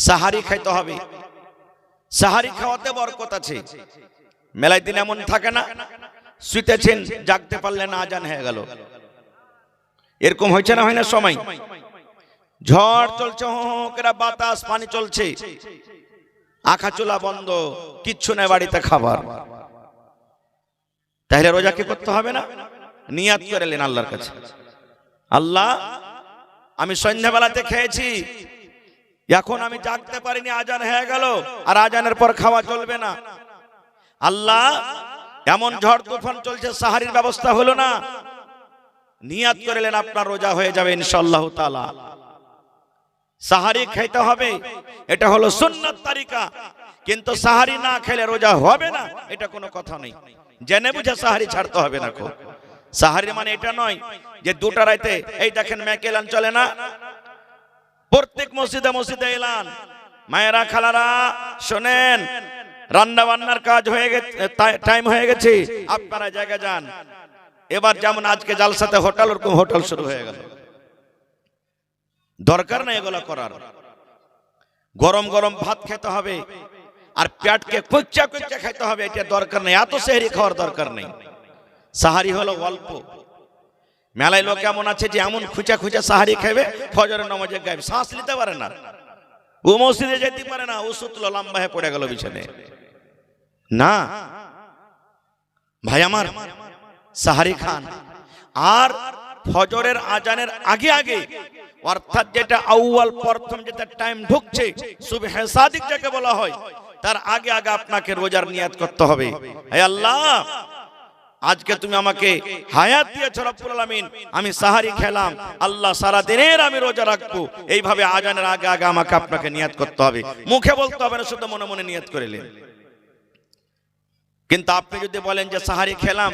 সাহারি খাইতে হবে। সাহারি খাওয়াতে বরকত আছে। মেলায় দিন এমন থাকে না, শুইতেছেন জাগতে পারলেন আজান হয়ে গেল, এরকম হয়েছে না হয় না সময়? ঝড় চলছে, হোঁকেরা বাতাস, পানি চলছে, আখা চুলা বন্ধ, কিচ্ছু নাই বাড়িতে খাবার, তাহলে রোজা কি করতে হবে না? নিয়াত করে নেন আল্লাহর কাছে, আল্লাহ আমি সন্ধ্যাবেলাতে খেয়েছি, এখন আমি জাগতে পারিনি, আজান হয়ে গেল, আর আজানের পর খাওয়া চলবে না। আল্লাহ এমন ঝড় তুফান চলছে, সাহারির ব্যবস্থা হলো না, নিয়াত করলেন আপনার রোজা হয়ে যাবে ইনশাআল্লাহ তাআলা। সাহারি খাইতে হবে, এটা হলো সুন্নাত তারিকা, কিন্তু সাহারি না খেলে রোজা হবে না এটা কোনো কথা নেই। জেনে বুঝে সাহারি ছাড়তে হবে না। সাহারি মানে এটা নয় যে দুটা রাতে, এই দেখেন মেক এলান চলে না, প্রত্যেক মসজিদে মসজিদে এলান, মায়েরা খালারা শোনেন, রান্না বান্নার কাজ হয়ে গেছে, টাইম হয়ে গেছে, আপনারা জায়গা যান। এবার যেমন আজকে জালসাতে হোটেল, ওরকম হোটেল শুরু হয়ে গেল, দরকার নেই এগুলো করার। গরম গরম ভাত খেতে হবে আর পেটকে কুচ্চা কুচ্চা খেতে হবে, এটা দরকার নেই, এত সেহরি খাওয়ার দরকার নেই। সাহারি হলো অল্প। মেলায় লোক এমন আছে যে এমন খুঁচা খুঁচা সাহারি খাবে, ফজরের নামাজে গায়েব, শ্বাস নিতে পারে না, ও মসজিদে যেতে পারে না, ও সুতলো লম্বা হয়ে পড়ে গেল বিছানে। না ভাই আমার, সাহারি খান, আর ফজরের আজানের আগে আগে, অর্থাৎ যেটা আউয়াল প্রথম যেটা টাইম ঢুকছে, সুবহে সাদিক যাকে বলা হয়, তার আগে আগে আপনাকে রোজার নিয়াত করতে হবে। হে আল্লাহ, আজকে তুমি আমাকে হায়াত দিয়েছো রব্বুল আলামিন, আমি সাহারি খেলাম, আল্লাহ সারা দিনের আমি রোজা রাখবো, এইভাবে আজানের আগে আগে আমাকে আপনাকে নিয়াত করতে হবে, মুখে বলতে হবে না, শুধু মনে মনে নিয়াত করে নিন। কিন্তু আপনি যদি বলেন যে সাহারি খেলাম,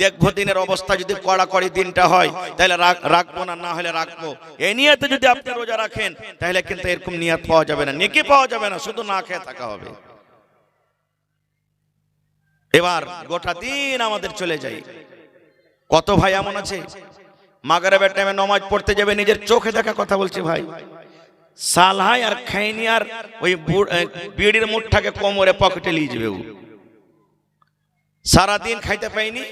দেখবো দিনের অবস্থা যদি কড়াকড়ি দিনটা হয় তাহলে রাখবো না, না হলে রাখবো, এই নিয়তে যদি আপনি রোজা রাখেন তাহলে কিন্তু এরকম নিয়ত পাওয়া যাবে না, নেকি পাওয়া যাবে না, শুধু না খেয়ে থাকা হবে। এবার গোটা দিন আমাদের চলে যায়। কত ভাই এমন আছে মাগরিবের টাইমে নামাজ পড়তে যাবে, নিজের চোখে দেখা কথা বলছে ভাই, সালহাই আর খাইনি আর ওই বিড়ির মুঠটাকে কোমরে পকেটে নিয়ে যাবে, সারাদিন খাইতে পাইনি,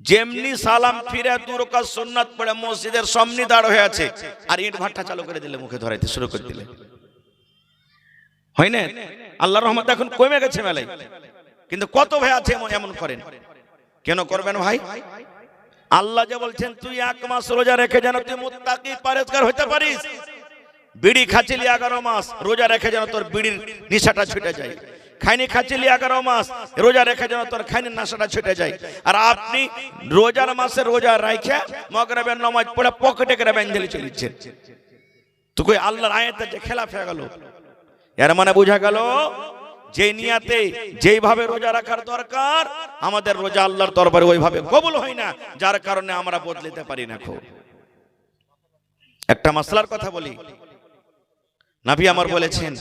যেমনি সালাম ফিরে দু রাকাত সুন্নাত পড়ে মসজিদের সামনে দাঁড় হয়ে আছে, আর ইট ভাটা চালু করে দিলে, মুখে ধরাইতে শুরু করে দিলে, হয় না? আল্লাহর রহমত এখন কমে গেছে মেলায়, কিন্তু কত ভাই আছে এমন করেন। কেন করবেন ভাই? আল্লাহ যে বলছেন তুই 1 মাস রোজা রেখে যেন তুই মুত্তাকি পরহেজগার হতে পারিস, বিড়ি খাচ্ছিলি 11 মাস, রোজা রেখে যেন তোর বিড়ির নেশাটা ছুটে যায়, খাইনি খাচ্ছিলি 11 মাস, রোজা রেখে যেন তোর খাইনির নেশাটা ছুটে যায়। আর আপনি রোজার মাসে রোজা রাখে মাগরিবের নামাজ পড়ে পকেটে করে বেঁধে চলেছেন, তো কই আল্লাহর আয়াতে যে খেলাফ হয়ে গেল। এর মানে বোঝা গেল যে নিয়াতে যেইভাবে রোজা রাখার দরকার, আমাদের রোজা আল্লাহর দরবারে ওইভাবে কবুল হয় না, যার কারণে আমরা বদলাতে পারি না। একটা মাসলার কথা বলি, নবী আমার বলেছেন,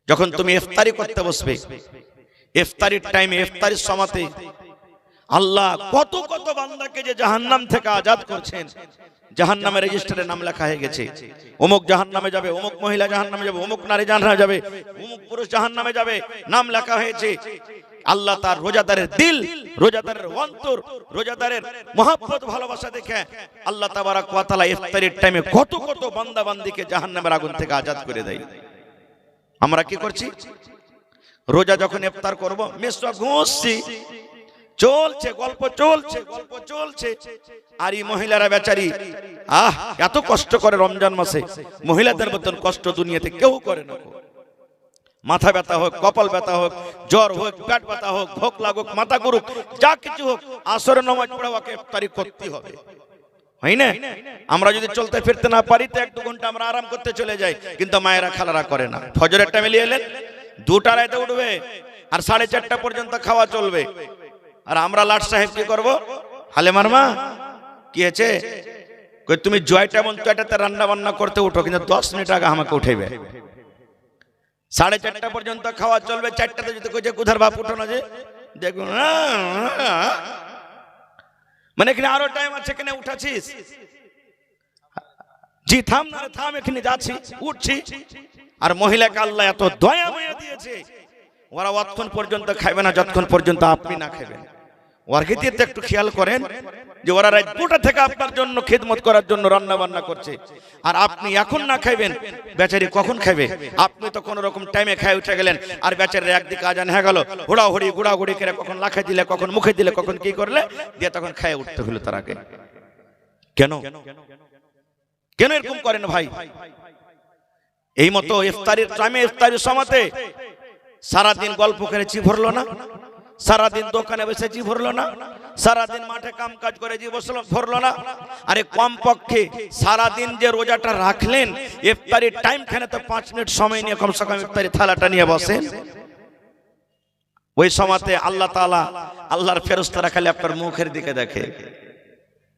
যখন তুমি ইফতারি করতে বসবে, ইফতারির টাইমে, ইফতারির সময়তে আল্লাহ কত কত বান্দাকে যে জাহান্নাম থেকে আজাদ করছেন, জাহান্নামের রেজিস্টারে নাম লেখা হয়ে গেছে, অমুক জাহান্নামে যাবে, অমুক মহিলা জাহান্নামে যাবে, অমুক নারী জাহান্নামে যাবে, অমুক পুরুষ জাহান্নামে যাবে, নাম লেখা হয়েছে। আল্লাহ তার রোজাদারের দিল, রোজাদারের অন্তর, রোজাদারের মহব্বত ভালোবাসা দেখে আল্লাহ তাবারাক ওয়া তাআলা ইফতারির টাইমে কত কত বান্দা বান্দিকে জাহান্নামের আগুন থেকে আজাদ করে দেয়। আমরা কি করছি? রোজা যখন ইফতার করব, মেসওয়াক ঘুষছি, চলছে গল্প, চলছে গল্প, চলছে, আর এই মহিলারা বেচারি এত কষ্ট করে রমজান মাসে, মহিলাদের মতন কষ্ট দুনিয়াতে কেউ করে না। মাথা ব্যথা হোক, কপাল ব্যথা হোক, জ্বর হোক, পেট ব্যথা হোক, ভোক লাগুক, মাথা ঘুরুক, যা কিছু হোক, আসরের নামাজ পড়ে ওকে ইফতারি করতে হবে, হয় না? আমরা যদি চলতে ফিরতে না পারি তো 1-2 ঘন্টা আমরা আরাম করতে চলে যাই, কিন্তু মায়েরা খালারা করে না। ফজরের টাইমে নিয়ে এলেন, 2টা রাতে উঠবে আর 4:30 পর্যন্ত খাওয়া চলবে, আর আমরা লাট সাহেব কি করবো? হালেমার মা কি আছে, তুমি জয়টা মন জয়টাতে রান্না বান্না করতে উঠো, কিন্তু 10 মিনিট আগে আমাকে উঠেবে। 4:30 পর্যন্ত খাওয়া চলবে, 4টাতে যদি কইছে কুধার বাপ উঠো না, যে দেখুন মানে এখানে আরো টাইম আছে, কেন উঠাছিস? জি থাম না রে, থাম, এখানে যাচ্ছি, উঠছি। আর মহিলাকে আল্লাহ এত দয়া মায়া দিয়েছে, ওরা অতক্ষণ পর্যন্ত খাইবে না যতক্ষণ পর্যন্ত আপনি না খাবেন। ওর ক্ষেত্রে একটু খেয়াল করেন যে ওরা রাত 2টা থেকে আপনার জন্য খেদমত করার জন্য রান্না বান্না করছে, আর আপনি এখন না খাইবেন, বেচারি কখন খাইবে? আপনি তো কোন রকম টাইমে খাই উঠে গেলেন, আর বেচারি একদিকে আজান হয়ে গেল, হুড়াহুড়ি গুড়াগুড়ি করে কখন লাখাই দিলে, কখন মুখে দিলে, কখন কি করলে দিয়ে তখন খাইয়ে উঠতে হলো তার আগে। কেন কেন এরকম করেন ভাই? এই মতো ইফতারির টাইমে, ইফতারির সময়তে সারাদিন গল্প করে জি ভরলো না, সারাদিন দোকানে বসে জি ভরলো না, সারাদিন মাঠে কাম কাজ করে জি ভরলো না। আরে কমপক্ষে সারাদিন যে রোজাটা রাখলেন, ইফতারির টাইম খানে তো 5 মিনিট সময় নিয়ে কমসে কম ইফতারি থালাটা নিয়ে বসেন। ওই সময়তে আল্লাহ তাআলা, আল্লাহর ফেরেশতারা খালি আপনার মুখের দিকে দেখে।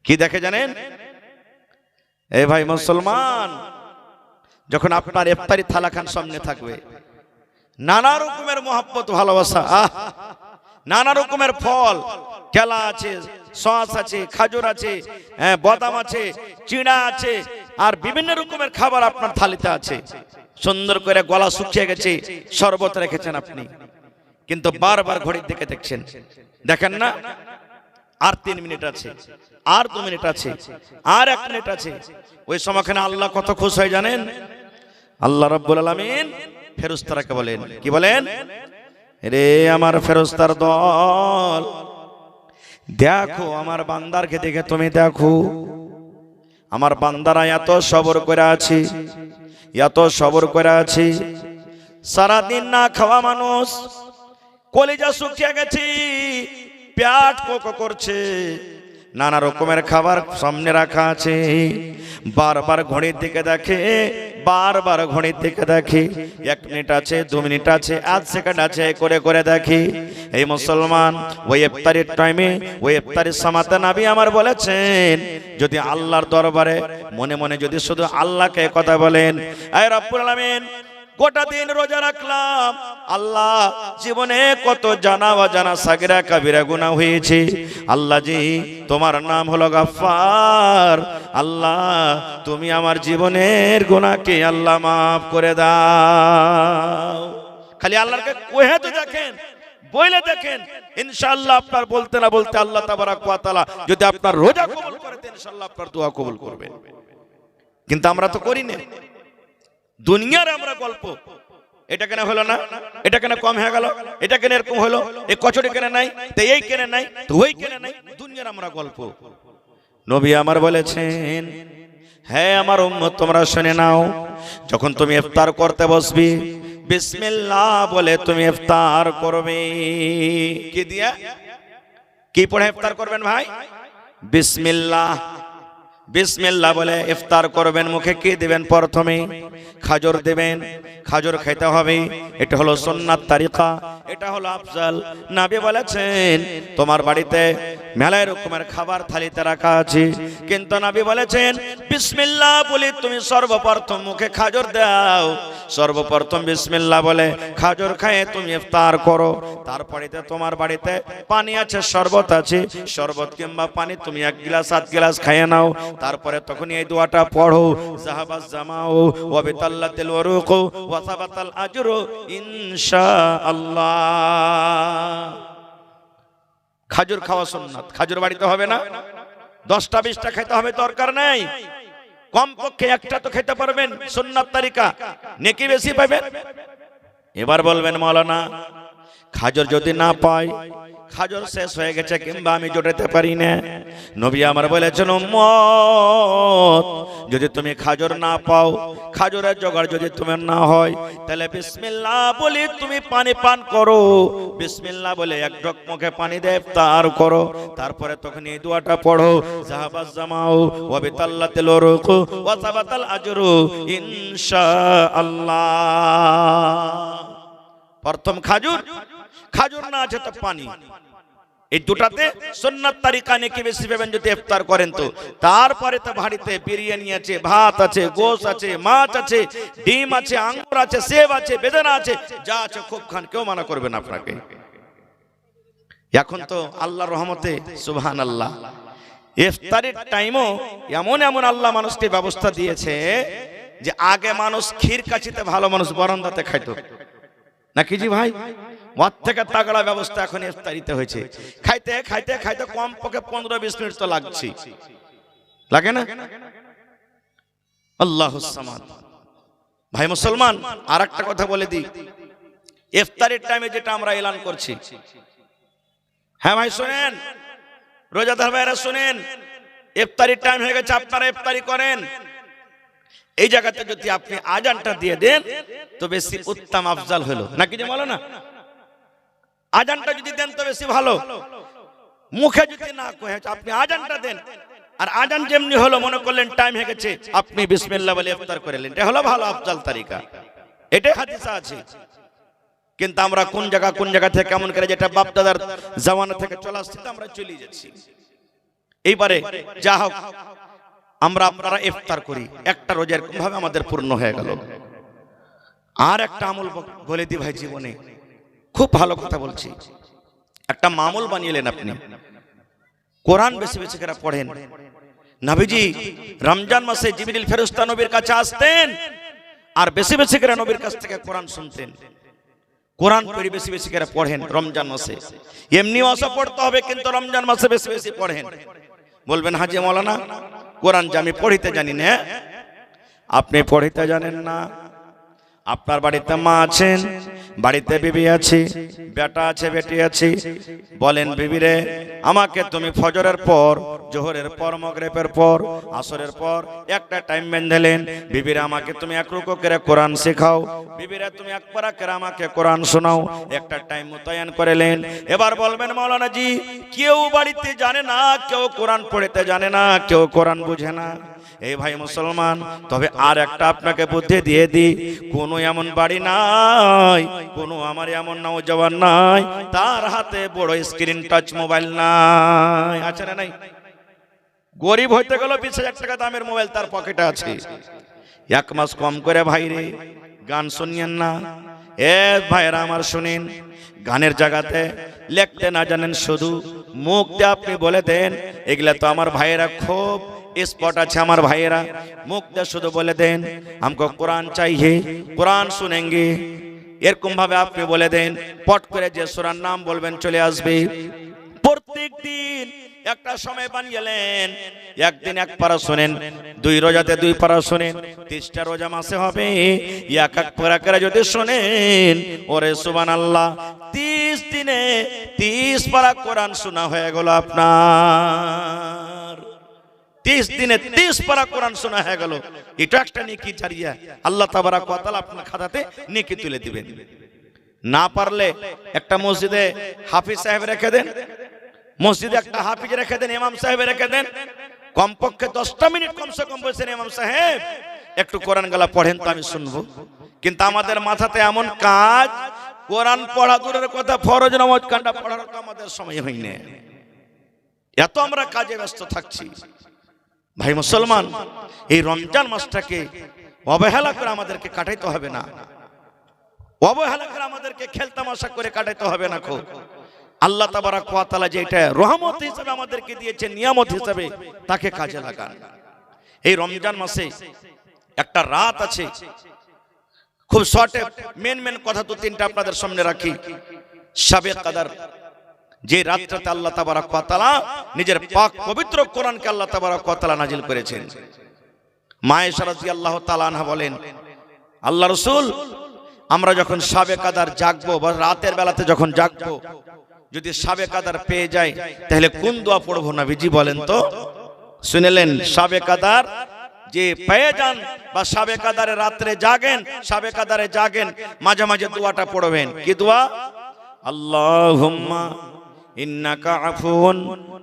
কি দেখে জানেন? এ ভাই মুসলমান, যখন আপনার ইফতারি থালা খান সামনে থাকবে, নানা রকমের মহব্বত, ভালোবাসা, নানা রকমের ফল, কেলা আছে, সস আছে, খাজুর আছে, বাদাম আছে, চিড়া আছে, আর বিভিন্ন রকমের খাবার আপনার থালিতে আছে। সুন্দর করে গলা শুকিয়ে গেছে, শরবত রেখেছেন আপনি, কিন্তু বারবার ঘড়ির দিকে দেখছেন, দেখেন না আর 3 মিনিট আছে, আর 2 মিনিট আছে, আর 1 মিনিট আছে। ওই সময়খানে আল্লাহ কত খুশি হয় জানেন? আল্লাহ রাব্বুল আলামিন ফেরেশতারাকে বলেন, কি বলেন? রে আমার ফেরেশতার দল, দেখো আমার বান্দারকে দেখে তুমি দেখো, আমার বান্দারা এত সবর করে আছে, এত সবর করে আছে। সারাদিন না খাওয়া মানুষ, কলিজা শুকিয়ে গেছে, পেট কোকো করছে, নানা রকমের খাবার সামনে রাখা আছে, বারবার ঘড়ির দিকে দেখে, বারবার ঘড়ির দিকে দেখে, 1 মিনিট আছে, 2 মিনিট আছে, 1 সেকেন্ড আছে, করে করে দেখে। এই মুসলমান, ওই ইফতারির টাইমে, ওই ইফতারির সময়তে নবী আমার বলেছেন, যদি আল্লাহর দরবারে মনে মনে যদি শুধু আল্লাহকে কথা বলেন, আয় রব্বুল আলামিন, গোটা দিন রোজা রাখলাম, আল্লাহ জীবনে কত জানা অজানা সাগিরা কাবিরা গুনাহ হয়েছে, আল্লাহ জি তোমার নাম হলো গফফার, আল্লাহ তুমি আমার জীবনের গুনাহকে আল্লাহ মাফ করে দাও। খালি আল্লাহকে কহে তো দেখেন, বলে দেখেন, ইনশাআল্লাহ আপনার বলতে না বলতে আল্লাহ তাবারাক ওয়া তাআলা যদি আপনার রোজা কবুল করে দেন, ইনশাআল্লাহ আপনার দোয়া কবুল করবেন। কিন্তু আমরা তো করি না, দুনিয়ার আমরা গল্প, এটা কেন হলো না, এটা কেন কম হয়ে গেল, এটা কেন এরকম হলো, এই কচুরি কেন নাই, তো এই কেন নাই, তো ওই কেন নাই, দুনিয়ার আমরা গল্প। নবী আমার বলেছেন, হ্যাঁ আমার উম্মত তোমরা শুনে নাও, যখন তুমি ইফতার করতে বসবি, বিসমিল্লাহ বলে তুমি ইফতার করবে। কি দিয়া, কি পড়ে ইফতার করবেন ভাই? বিসমিল্লাহ, বিসমিল্লাহ বলে ইফতার করবেন। মুখে কি দিবেন? প্রথমে খাজর দিবেন, খাজর খেতে হবে, এটা হলো সুন্নাত তারিকা, এটা হলো আফজাল। নবী বলেছেন তোমার বাড়িতে মেলা রকমের খাবার থালিতে রাখা আছে, কিন্তু নবী বলেছেন বিসমিল্লাহ বলে তুমি সর্বপ্রথম মুখে খাজর দাও, সর্বপ্রথম বিসমিল্লাহ বলে খাজর খেয়ে তুমি ইফতার করো। তারপরে তোমার বাড়িতে পানি আছে, শরবত আছে, শরবত কিংবা পানি তুমি 1 গ্লাস 7 গ্লাস খেয়ে নাও। তারপরে তখন এই দোয়াটা পড়ো, যাহাবাজ জামাউ ওয়া বিতাল্লাতিল ওয়ারুক ওয়া সাবাতাল আজরু ইনশাআল্লাহ। খাজুর খাওয়া সুন্নাত, খাজুর বাড়িতে হবে না, 10টা 20টা খেতে হবে দরকার নেই, কমপক্ষে 1টা তো খেতে পারবেন, সুন্নাত তারিকা, নেকি বেশি পাবেন। এবার বলবেন মাওলানা খাজর যদি না পাই, খাজর শেষ হয়ে গেছে কিংবা আমি জোটাতে পারি না, নবী আমার বলেছেন উম্মত যদি তুমি খাজর না পাও, খাজরের জোগাড় যদি তোমার না হয়, তাহলে বিসমিল্লাহ বলে তুমি পানি পান করো, বিসমিল্লাহ বলে 1 ঢোক মুখে পানি দিয়ে ইফতার করো। তারপরে তখন এই দোয়াটা পড়ো, যাহাবাজ জামাউ ওয়া বিতাল্লাতিল ওয়ারুক ওয়া সাবাতাল আজরু ইনশাআল্লাহ। প্রথম খাজুর, খাজুর না আছে তো পানি, এই দুটাতে সুন্নাত তারিকা নেকি বেশি পাবেন যদি ইফতার করেন তো। তারপরে তো বাড়িতে বিরিয়ানি আছে, ভাত আছে, গোশ আছে, মাছ আছে, ডিম আছে, আঙ্গুর আছে, সেব আছে, বেদানা আছে, যা আছে খুব খান, কেউ মানা করবে না আপনাকে। এখন তো আল্লাহর রহমতে সুবহানাল্লাহ ইফতারির টাইমও এমন এমন আল্লাহ মানুষকে ব্যবস্থা দিয়েছে যে আগে মানুষ ক্ষীর কাচিতে ভালো মানুষ বারান্দাতে খাইতো নাকি জি ভাই, ওর থেকে তাগড়া ব্যবস্থা এখন ইফতারিতে হয়েছে। খাইতে খাইতে খাইতে কম পক্ষে 15-20 মিনিট তো লাগছে, লাগে না? আল্লাহুস সামাদ। ভাই মুসলমান, আর একটা কথা বলে দিই, ইফতারির টাইমে যেটা আমরা এলান করছি, হ্যাঁ ভাই শুনেন, রোজাদার ভাইরা শুনেন, ইফতারির টাইম হয়ে গেছে, আপনারা ইফতারি করেন। এই জায়গাতে যদি আপনি আজানটা দিয়ে দেন তো বেশি উত্তম আফজাল হলো, নাকি যে বলো না? আজানটা যদি দেন তো বেশি ভালো। মুখে যদি না কয়ে আপনি আজানটা দেন, আর আজান যেমনি হলো মনে করলেন টাইম হয়ে গেছে, আপনি বিসমিল্লাহ বলে ইফতার করলেন, এটা হলো ভালো আফজাল তরিকা, এটাই হাদিসে আছে। কিন্তু আমরা কোন জায়গা থেকে কেমন করে, যেটা বাপ দাদার জামানা থেকে চলে আসছে, আমরা চলে যাচ্ছি। এইবারে যা হোক, আমরা আপনারা ইফতার করি, একটা রোজা এরকম ভাবে আমাদের পূর্ণ হয়ে গেল। আর একটা আমল বলে দি ভাই, জীবনে খুব ভালো কথা বলছি, একটা মামুল বানিয়েলেন আপনি, কোরআন বেশি বেশি করে পড়েন। নবীজি রমজান মাসে জিবরিল ফেরেশতা নবীর কাছে আসতেন, আর বেশি বেশি করে নবীর কাছ থেকে কোরআন শুনতেন। কোরআন পড়ি বেশি বেশি করে পড়েন রমজান মাসে, এমনি অসা পড়তে হবে, কিন্তু রমজান মাসে বেশি বেশি পড়েন। বলবেন হাজি মাওলানা কোরআন যে আমি পড়িতে জানি না, আপনি পড়িতে জানেন না। আপনার বাড়িতে মা আছেন, বাড়িতে বিবি আছে, বেটা আছে, বেটি আছে, বলেন বিবি রে, আমাকে তুমি ফজরের পর, জোহরের পর, মাগরিবের পর, আসরের পর একটা টাইম বেঁধেলেন, বিবিরা আমাকে তুমি এক রুকু করে কোরআন শেখাও, বিবিরা তুমি এক পারা করে আমাকে কোরআন শোনাও, একটা টাইম মোতায়েন করলেন। এবার বলবেন মাওলানা জি, কেউ বাড়িতে জানে না, কেউ কোরআন পড়তে জানে না, কেউ কোরআন বুঝে না। এই ভাই মুসলমান, তবে আর একটা আপনাকে বুদ্ধি দিয়ে দিই, কোনো এমন বাড়ি নাই, কোনো আমার এমন নওজওয়ান নাই তার হাতে বড় স্ক্রিন টাচ মোবাইল নাই, আছে না নাই? গরিব হইতে গেল 20,000 টাকা দামের মোবাইল তার পকেটে আছে। এক মাস কম করে ভাই রে গান শুনিয়েন না। এ ভাইরা আমার শুনেন, গানের জায়গাতে লিখতে না জানেন, শুধু মুখ দিয়ে আপনি বলে দেন, এগুলা তো আমার ভাইয়েরা খুব স্পট আছে, আমার ভাইয়েরা মুখ দিয়ে শুধু বলে দেন हमको কোরআন চাইয়ে, কোরআন শুনেंगे, এরকম ভাবে আপনি বলে দেন, পট করে যে সূরার নাম বলবেন চলে আসবে। প্রত্যেক দিন একটা সময় বানিয়েলেন, একদিন এক পারা শুনেন, 2 রোজাতে 2 পারা শুনেন, 30টা রোজা মাসে হবে, এক এক পারা করে যদি শুনেন, ওরে সুবহানাল্লাহ, 30 দিনে 30 পারা কোরআন শোনা হয়ে গেল আপনার। 30 দিনে 30 পারা কোরআন শোনা হয়ে গেল। এটা একটা নেকি জারিয়া, আল্লাহ তাবারাক ওয়া তাআলা আপনার খাতাতে নেকি তুলে দিবেন। না পারলে একটা মসজিদে হাফিজ সাহেব রেখে দেন, মসজিদে একটা হাফিজ রেখে দেন, ইমাম সাহেব রেখে দেন, কমপক্ষে 10টা মিনিট কমসে কম বসেন, ইমাম সাহেব একটু কোরআন গালা পড়েন তো আমি শুনবো। কিন্তু আমাদের মাথাতে এমন কাজ, কোরআন পড়া দূরের কথা, ফরজ নামাজ কান্ডা পড়ার তো আমাদের সময় হয় না, এত আমরা কাজে ব্যস্ত থাকছি। ভাই মুসলমান, এই রমজান মাসটাকে অবহেলা করে আমাদেরকে কাটাইতে হবে না, অবহেলা করে আমাদেরকে খেলতামাশা করে কাটাইতে হবে না। খুব আল্লাহ তাবারাক ওয়া তাআলা যেটা রহমত হিসেবে আমাদেরকে দিয়েছেন, নিয়ামত হিসেবে, তাকে কাজে লাগান। এই রমজান মাসে একটা রাত আছে, খুব শর্টে মেন কথা তো 3টা আপনাদের সামনে রাখি। শাবে কদর, যে রাতটাতে আল্লাহ তাবারাক ওয়া তাআলা নিজের পাক পবিত্র কোরআনকে আল্লাহ তাবারাক ওয়া তাআলা নাজিল করেছেন। মা আয়েশা রাদিয়াল্লাহু তাআলা আনহা বলেন, আল্লাহ রাসূল, আমরা যখন শাবে কদর জাগবো বা রাতের বেলাতে যখন জাগবো, যদি শাবে কদর পেয়ে যাই তাহলে কোন দোয়া পড়বো নবীজি বলেন তো? শুনলেন, শাবে কদর যে পেয়ে যান বা শাবে কদরে রাতে জাগেন, শাবে কদরে জাগেন, মাঝে মাঝে দোয়াটা পড়বেন। কি দোয়া? আল্লাহুম্মা ইন্নাকা আফুউন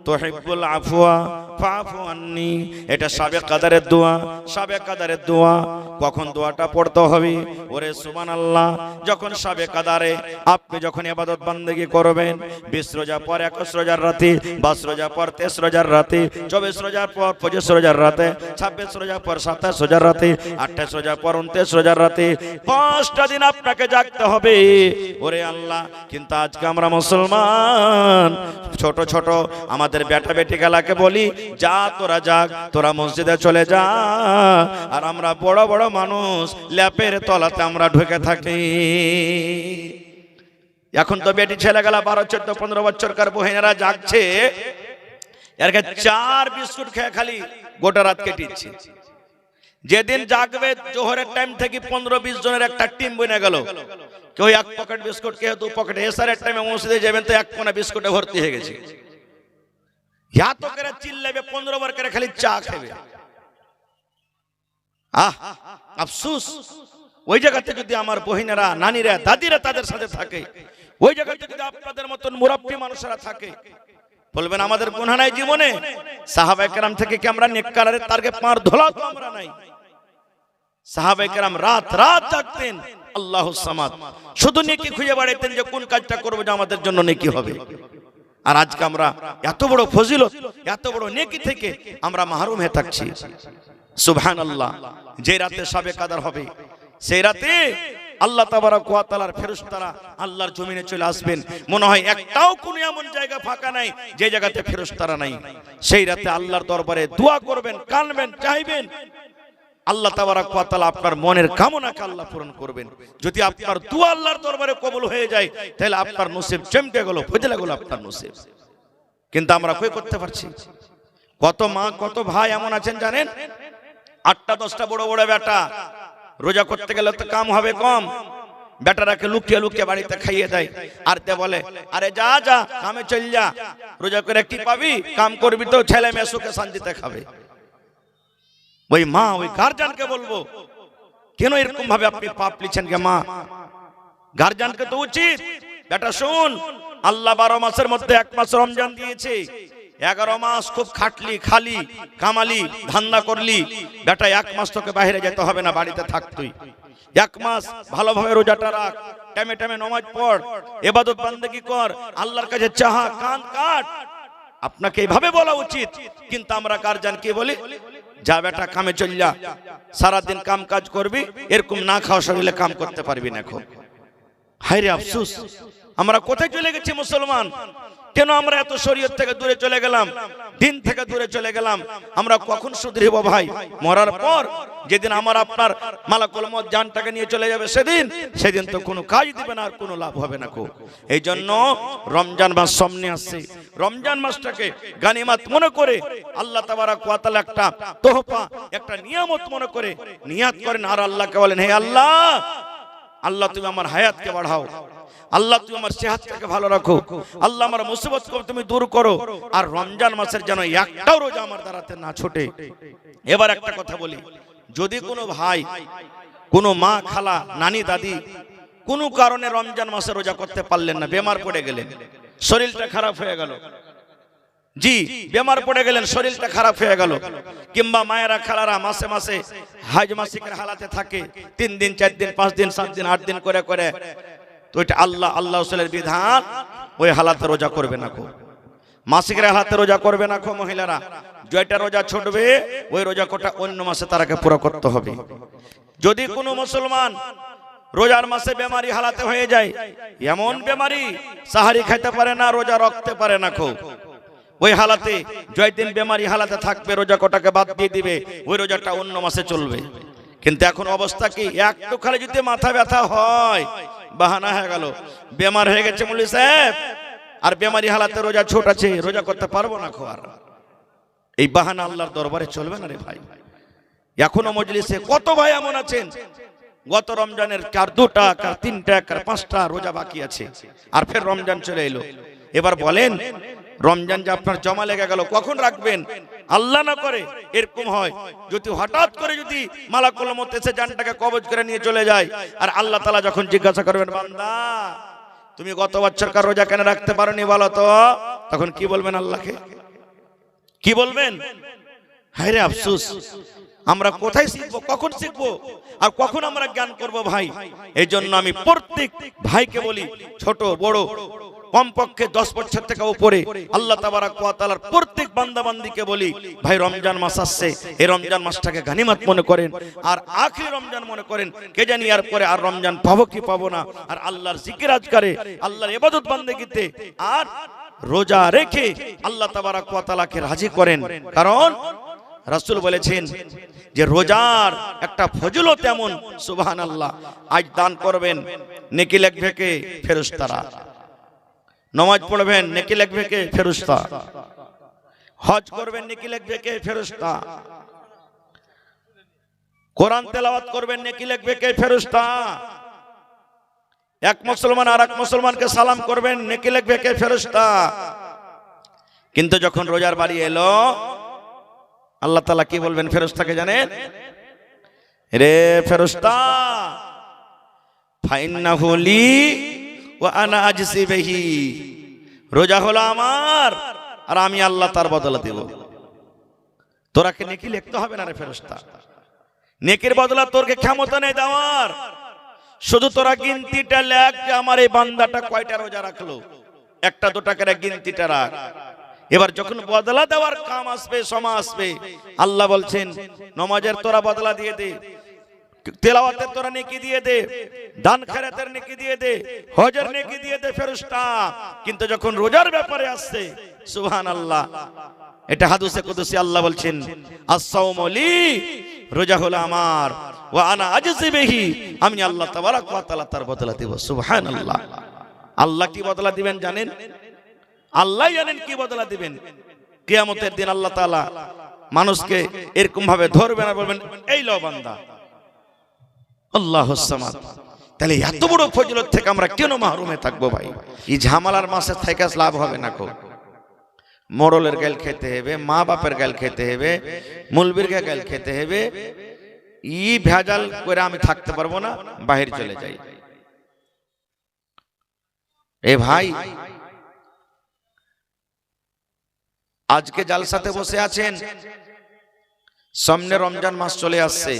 তুহিব্বুল আফওয়া ফাফু আন্নি। এটা শাবে কদরের দোয়া। শাবে কদরের দোয়া কখন দোয়াটা পড়তে হবে? ওরে সুবহানাল্লাহ, যখন শাবে কদরে আপনি যখন ইবাদত বান্দেগি করবেন, 20 রোজা পর 21 রোজার রাতে, 22 রোজা পর 23 রোজার রাতে, 24 রোজার পর 25 রোজার রাতে, 26 রোজা পর 27 রোজার রাতে, 28 রোজা পর 29 রোজার রাতে, 5টা দিন আপনাকে জাগতে হবে। ওরে আল্লাহ, কিন্তু আজকে আমরা মুসলমান মুসলমান, ছোট ছোট আমাদের বেটা বেটি গেলাকে বলি, যা তোরা যাক, তোরা মসজিদে চলে যা, আর আমরা বড় বড় মানুষ ল্যাপের তলাতে আমরা ঢুকে থাকি। এখন তো বেটি ছেলে গেলা 12, 14, 15 বছরকার বহিনেরা জাগছে, এরকে 4 বিস্কুট খেয়ে খালি গোটা রাত কেটেছে। যেদিন জাগবে জোহরের টাইম থেকে 15-20 জনের একটা টিম বনে গেল, কেউ 1 পকেট বিস্কুট, কেউ 2 পকেট, এসারের টাইমে মসজিদে যাবেন তো 1 কোনা বিস্কুটে ভর্তি হয়ে গেছে। ইয়া তো করে চিল্লাবে, 15 বার করে খালি চা খাবে। আফসোস, ওই জায়গাতে যদি আমার বহিনেরা, নানীরা, দাদিরা তাদের সাথে থাকে, ওই জায়গাতে যদি আপনাদের মতন মুরাব্বি মানুষরা থাকে, বলবেন আমাদের গুনাহ নাই জীবনে? সাহাবায়ে কেরাম থেকে কি আমরা নেককারের টার্গেট মার ধোলা তো আমরা নাই? সাহাবায়ে কেরাম রাত রাত জাগতেন, আল্লাহুস সামাদ, শুধু নেকি খুঁজে বেড়াইতেন যে কোন কাজটা করব যে আমাদের জন্য নেকি হবে। আর আজকে আমরা এত বড় ফজিলত, এত বড় নেকি থেকে আমরা মাহরুম হয়ে থাকছি। সুবহানাল্লাহ। যে রাতে শবে কদর হবে, সেই রাতে আল্লাহ তাবারক ওয়া তাআলার ফেরেশতারা আল্লাহর জমিনে চলে আসবেন। মনে হয় একটাও কোনো এমন জায়গা ফাঁকা নাই যে জায়গাতে ফেরেশতারা নাই। সেই রাতে আল্লাহর দরবারে দোয়া করবেন, কাঁদবেন, চাইবেন। আল্লাহ তাবারক ওয়া তাআলা আপনার মনের কামনাকে আল্লাহ পূরণ করবেন। যদি আপনার দোয়া আল্লাহর দরবারে কবুল হয়ে যায়, তাহলে আপনার নসিব চমকে গেল, ফজলে গেল আপনার নসিব। কিন্তু আমরা কই করতে পারছি? কত মা, কত ভাই এমন আছেন জানেন, 8টা 10টা বড় বড় বেটা, রোজা করতে গেলে তো কাম হবে কম, বেটারাকে লুকিয়ে লুকিয়ে বাড়িতে খাইয়ে দেয়, আর তে বলে আরে যা যা কামে চল যা, রোজা করে কি পাবি, কাম করবি তো ছেলে মেয়ে সুখে শান্তিতে খাবে। ওই মা, ওই গার্জিয়ানকে বলবো, কেন এরকম ভাবে আপনি পাপ লিছেন কে মা? গার্জিয়ানকে তো উচিত, বেটা শুন, আল্লাহ 12 মাসের মধ্যে 1 মাস রমজান দিয়েছে, 11 মাস খুব খাটলি, খালি, কামালি, ধান্দা করলি, বেটা 1 মাস তোকে বাইরে যেতে হবে না, বাড়িতে থাক তুই। 1 মাস ভালোভাবে রোজাটা রাখ, টাইমে টাইমে নামাজ পড়, ইবাদত বান্দেগি কর, আল্লাহর কাছে চাহা, কান কাট। আপনাকে এইভাবে বলা উচিত। কিন্তু আমরা গার্জিয়ান কি বলি, যা বেটা কামে চল যা, সারাদিন কাম কাজ করবি, এরকম না খাওয়া শরীরে কাম করতে পারবি না। এখন হায় রে আফসোস, আমরা কোথায় চলে গেছি মুসলমান? কেন আমরা এত শরীয়ত থেকে দূরে চলে গেলাম, দিন থেকে দূরে চলে গেলাম? আমরা কখন শুধরিব ভাই? মরার পর যেদিন আমার আপনার মালাকুল মউত জানটাকে নিয়ে চলে যাবে, সেদিন তো কোনো কাজ দিবে না, আর কোনো লাভ হবে না। এই জন্য রমজান মাস সামনে আসছে, রমজান মাসটাকে গানিমত মনে করে আল্লাহ তাবারক ওয়া তাআলা একটা তোহফা, একটা নিয়ামত মনে করে নিয়াত করেন, আর আল্লাহকে বলেন, হে আল্লাহ, আল্লাহ তুমি আমার হায়াতকে বাড়াও, আল্লাহ তুমি আমার সেহাতটাকে ভালো রাখো, আল্লাহ আমার মুসিবতকে তুমি দূর করো, আর রমজান মাসের যেন একটাও রোজা আমার দ্বারাতে না ছোটে। এবার একটা কথা বলি, যদি কোনো ভাই, কোনো মা, খালা, নানি, দাদি কোনো কারণে রমজান মাসে রোজা করতে পারলেন না, বেমার পড়ে গেলেন, শরীরটা খারাপ হয়ে গেল, জি বেমার পড়ে গেলেন, শরীরটা খারাপ হয়ে গেল, কিংবা মায়েরা খালারা মাসে মাসে হাজ মাসিকের হালাতে থাকে, 3 দিন 4 দিন 5 দিন 7 দিন 8 দিন করে করে, তো এটা আল্লাহ রাসূলের বিধান, ওই হালাতে রোজা করবে না। মাসিকের হালাতে রোজা করবে না। মহিলারা যেটা রোজা ছুটবে, ওই রোজা কোটা অন্য মাসে তারাকে পুরো করতে হবে। যদি কোনো মুসলমান রোজার মাসে বেমারি হালাতে হয়ে যায়, এমন বেমারি সাহারি খাইতে পারে না, রোজা রাখতে পারে না, ওই হালাতে যেদিন বেমারি হালাতে থাকবে, রোজা কোটাকে বাদ দিয়ে দিবে, ওই রোজাটা অন্য মাসে চলবে। কিন্তু এখন অবস্থা কি, একটু খালি যদি মাথা ব্যথা হয়, বাহানা হয়ে গেল, বেমার হয়ে গেছে মুলি সাহেব, আর বেমারি হালাতে রোজা ছোট আছে, রোজা করতে পারবো না। খোয়ার এই বাহানা আল্লাহর দরবারে চলবে না রে ভাই। এখনো মজলিসে কত ভাই এমন আছেন, গত রমজানের 2টা 3টা 5টা রোজা বাকি আছে, আর ফের রমজান চলে এলো। এবার বলেন, রমজান যে আপনার জমা লেগে গেল, কখন রাখবেন? আল্লাহ না করে এরকম হয়, যদি হঠাৎ করে যদি মালাকুল মউত এসে জানটাকে কবজ করে নিয়ে চলে যায়, আর আল্লাহ তাআলা যখন জিজ্ঞাসা করবেন, বান্দা তুমি গত বছরকার রোজা কেন রাখতে পারোনি বলো তো, তখন কি বলবেন আল্লাহকে? কি বলবেন? হায় রে আফসোস, আমরা কোথায় শিখবো, কখন শিখবো, আর কখন আমরা জ্ঞান করব ভাই? এই জন্য আমি প্রত্যেক ভাইকে বলি, ছোট বড়, কমপক্ষে 10 বছর থেকে উপরে, আল্লাহ তাবারক ওয়া তাআলার প্রত্যেক বান্দা বান্দিকে বলি, ভাই রমজান মাস আসছে, এই রমজান মাসটাকে গানিমত মনে করেন, আর আখরি রমজান মনে করেন। কে জানি আর পরে আর রমজান পাবো কি পাবো না, আর আল্লাহর জিকির আজকারে, আল্লাহর ইবাদত বান্দেগিতে আর রোজা রেখে আল্লাহ তাবারক ওয়া তাআলাকে রাজি করেন। কারণ রাসূল বলেছেন যে রোজার একটা ফজিলত এমন, সুবহানাল্লাহ। আজ দান করবেন, নেকি লিখবে কে? ফেরেশতারা। নামাজ পড়বেন, নেকি লিখবে কে? ফেরেশতা। হজ করবেন, নেকি লিখবে কে? ফেরেশতা। কোরআন তেলাওয়াত করবেন, নেকি লিখবে কে? ফেরেশতা। এক মুসলমান আর এক মুসলমানকে সালাম করবেন, নেকি লিখবে কে? ফেরেশতা। কিন্তু যখন রোজার বাড়ি এলো, আল্লাহ তাআলা কি বলবেন ফেরেশতাকে জানেন? রে ফেরেশতা, ফাইন্নাহু লি ওয়া আনা আজসি বিহি। রোজা হলো আমার আর আমি আল্লাহ তার বদলা দেব। তোরাকে নেকি লিখতে হবে না রে ফেরেশতা, নেকির বদলা তোরকে ক্ষমতা নেই দেওয়ার। শুধু তোরা গিনতিটা লেখ যে আমার এই বান্দাটা কয়টা রোজা রাখলো, একটা দুটা করে গিনতিটা রাখ। এবার যখন বদলা দেওয়ার কাম আসবে, সময় আসবে, আল্লাহ বলছেন নামাজের তোরা বদলা দিয়ে দে, তেলাওয়াতের তোরা নেকি দিয়ে দে, দান খয়রাতের নেকি দিয়ে দে, হজের নেকি দিয়ে দে ফেরেশতা। কিন্তু যখন রোজার ব্যাপারে আসছে, সুবহানাল্লাহ, এটা হাদিসে কুদসি আল্লাহ বলছেন আস-সাওমু লি, রোজা হলো আমার, ওয়া আনা আজজি বিহি, আমি আল্লাহ তাবারক ওয়া তাআলা তার বদলা দেব। সুবহানাল্লাহ। আল্লাহ কি বদলা দিবেন জানেন? আল্লাহ জানেন কি বদলা দিবেন। কিয়ামতের দিন আল্লাহ তাআলা মানুষকে এরকম ভাবে ধরবেন আর বলবেন, এই লও বান্দা। আল্লাহুস সামাদ। তাহলে এত বড় ফজিলত থেকে আমরা কেন মাহরুমে থাকবো ভাই? এই ঝামেলার মাসে থেকে লাভ হবে না কো। মোড়লের গাল খেতে হবে, মা বাপের গাল খেতে হবে, মুলবির গাল খেতে হবে। ই ভেজাল করে আমি থাকতে পারবো না, বাহির চলে যাই। এ ভাই, আজকে জালসাতে বসে আছেন, সামনে রমজান মাস চলে আসছে।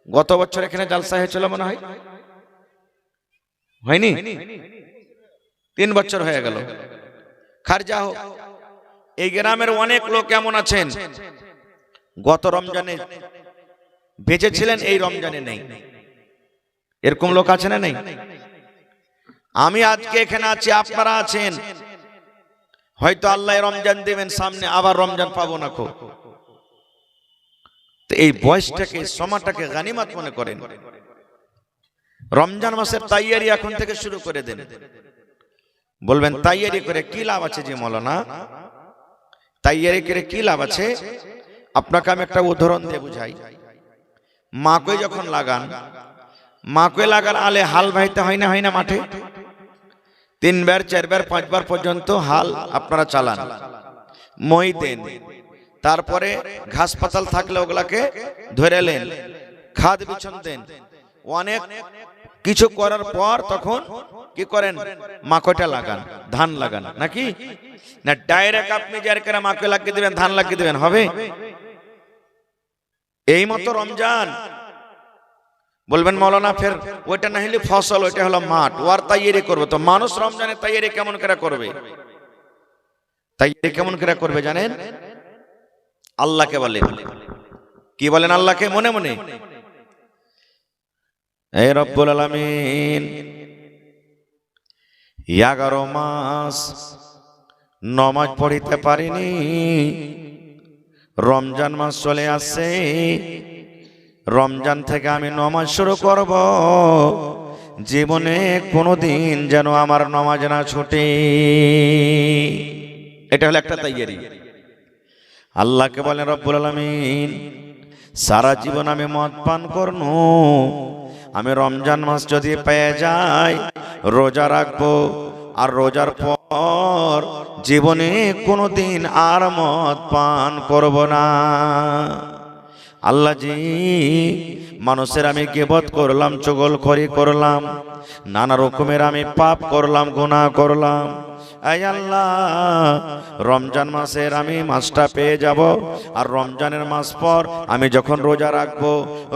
গত বছর এখানে জালসা হয়েছিল মনে হয়, হয়নি? 3 বছর হয়ে গেল। খারজা হোক, এই গ্রামের অনেক লোক এমন আছেন গত রমজানে বেঁচে ছিলেন, এই রমজানে নেই। এরকম লোক আছে না নেই? আমি আজকে এখানে আছি, আপনারা আছেন, হয়তো আল্লাহ রমজান দেবেন, সামনে আবার রমজান পাবো না কো। তো এই বয়সটাকে, সময়টাকে গানিমত মনে করেন। রমজান মাসের তৈয়ারি এখন থেকে শুরু করে দেন। বলবেন তৈয়ারি করে কি লাভ আছে যে মৌলানা? তৈয়ারি করে কি লাভ আছে? আপনাকে আমি একটা উদাহরণ দিয়ে বুঝাই। মাকে যখন লাগান, মাকে লাগার আলে হাল বাইতে হয় না, হয় না? মাঠে 3 বার 4 বার 5 বার পর্যন্ত হাল আপনারা চালান, মই দেন, তারপরে ঘাস পাতাল থাকলে ওগুলাকে ধরে নেন, খাদ বিছন দেন, অনেক কিছু করার পর তখন কি করেন? মাকইটা লাগান, ধান লাগান, নাকি না? ডাইরেক্ট আপনি যার করে মাকই লাগিয়ে দিবেন, ধান লাগিয়ে দিবেন, হবে? এই মতো রমজান। বলবেন মৌলানা ফের ওইটা না হলে ফসল, ওইটা হলো মাঠ, ওর তৈয়ারি করবে। তো মানুষ রমজানে তৈয়ারি কেমন করে করবে? তৈয়ারি কেমন করে করবে জানেন? আল্লাহকে বলেন, কি বলেন? আল্লাহকে মনে মনে, হে রব্বুল আলামিন, 11 মাস নামাজ পড়িতে পারিনি, রমজান মাস চলে আসছে, রমজান থেকে আমি নামাজ শুরু করব, জীবনে কোনোদিন যেন আমার নামাজ না ছুটে। এটা হলো একটা তৈয়ারি। আল্লাহকে বলেন রব্বুল আলামিন, সারা জীবন আমি মদ পান করনু, আমি রমজান মাস যদি পেয়ে যাই রোজা রাখবো, আর রোজার পর জীবনে কোনোদিন আর মদ পান করব না। আল্লাহ জি, মানুষের আমি গীবত করলাম, চুগলখড়ি করলাম, নানা রকমের আমি পাপ করলাম, গুনাহ করলাম। আয় আল্লাহ, রমজান মাসের আমি মাসটা পেয়ে যাব, আর রমজানের মাস পর আমি যখন রোজা রাখবো,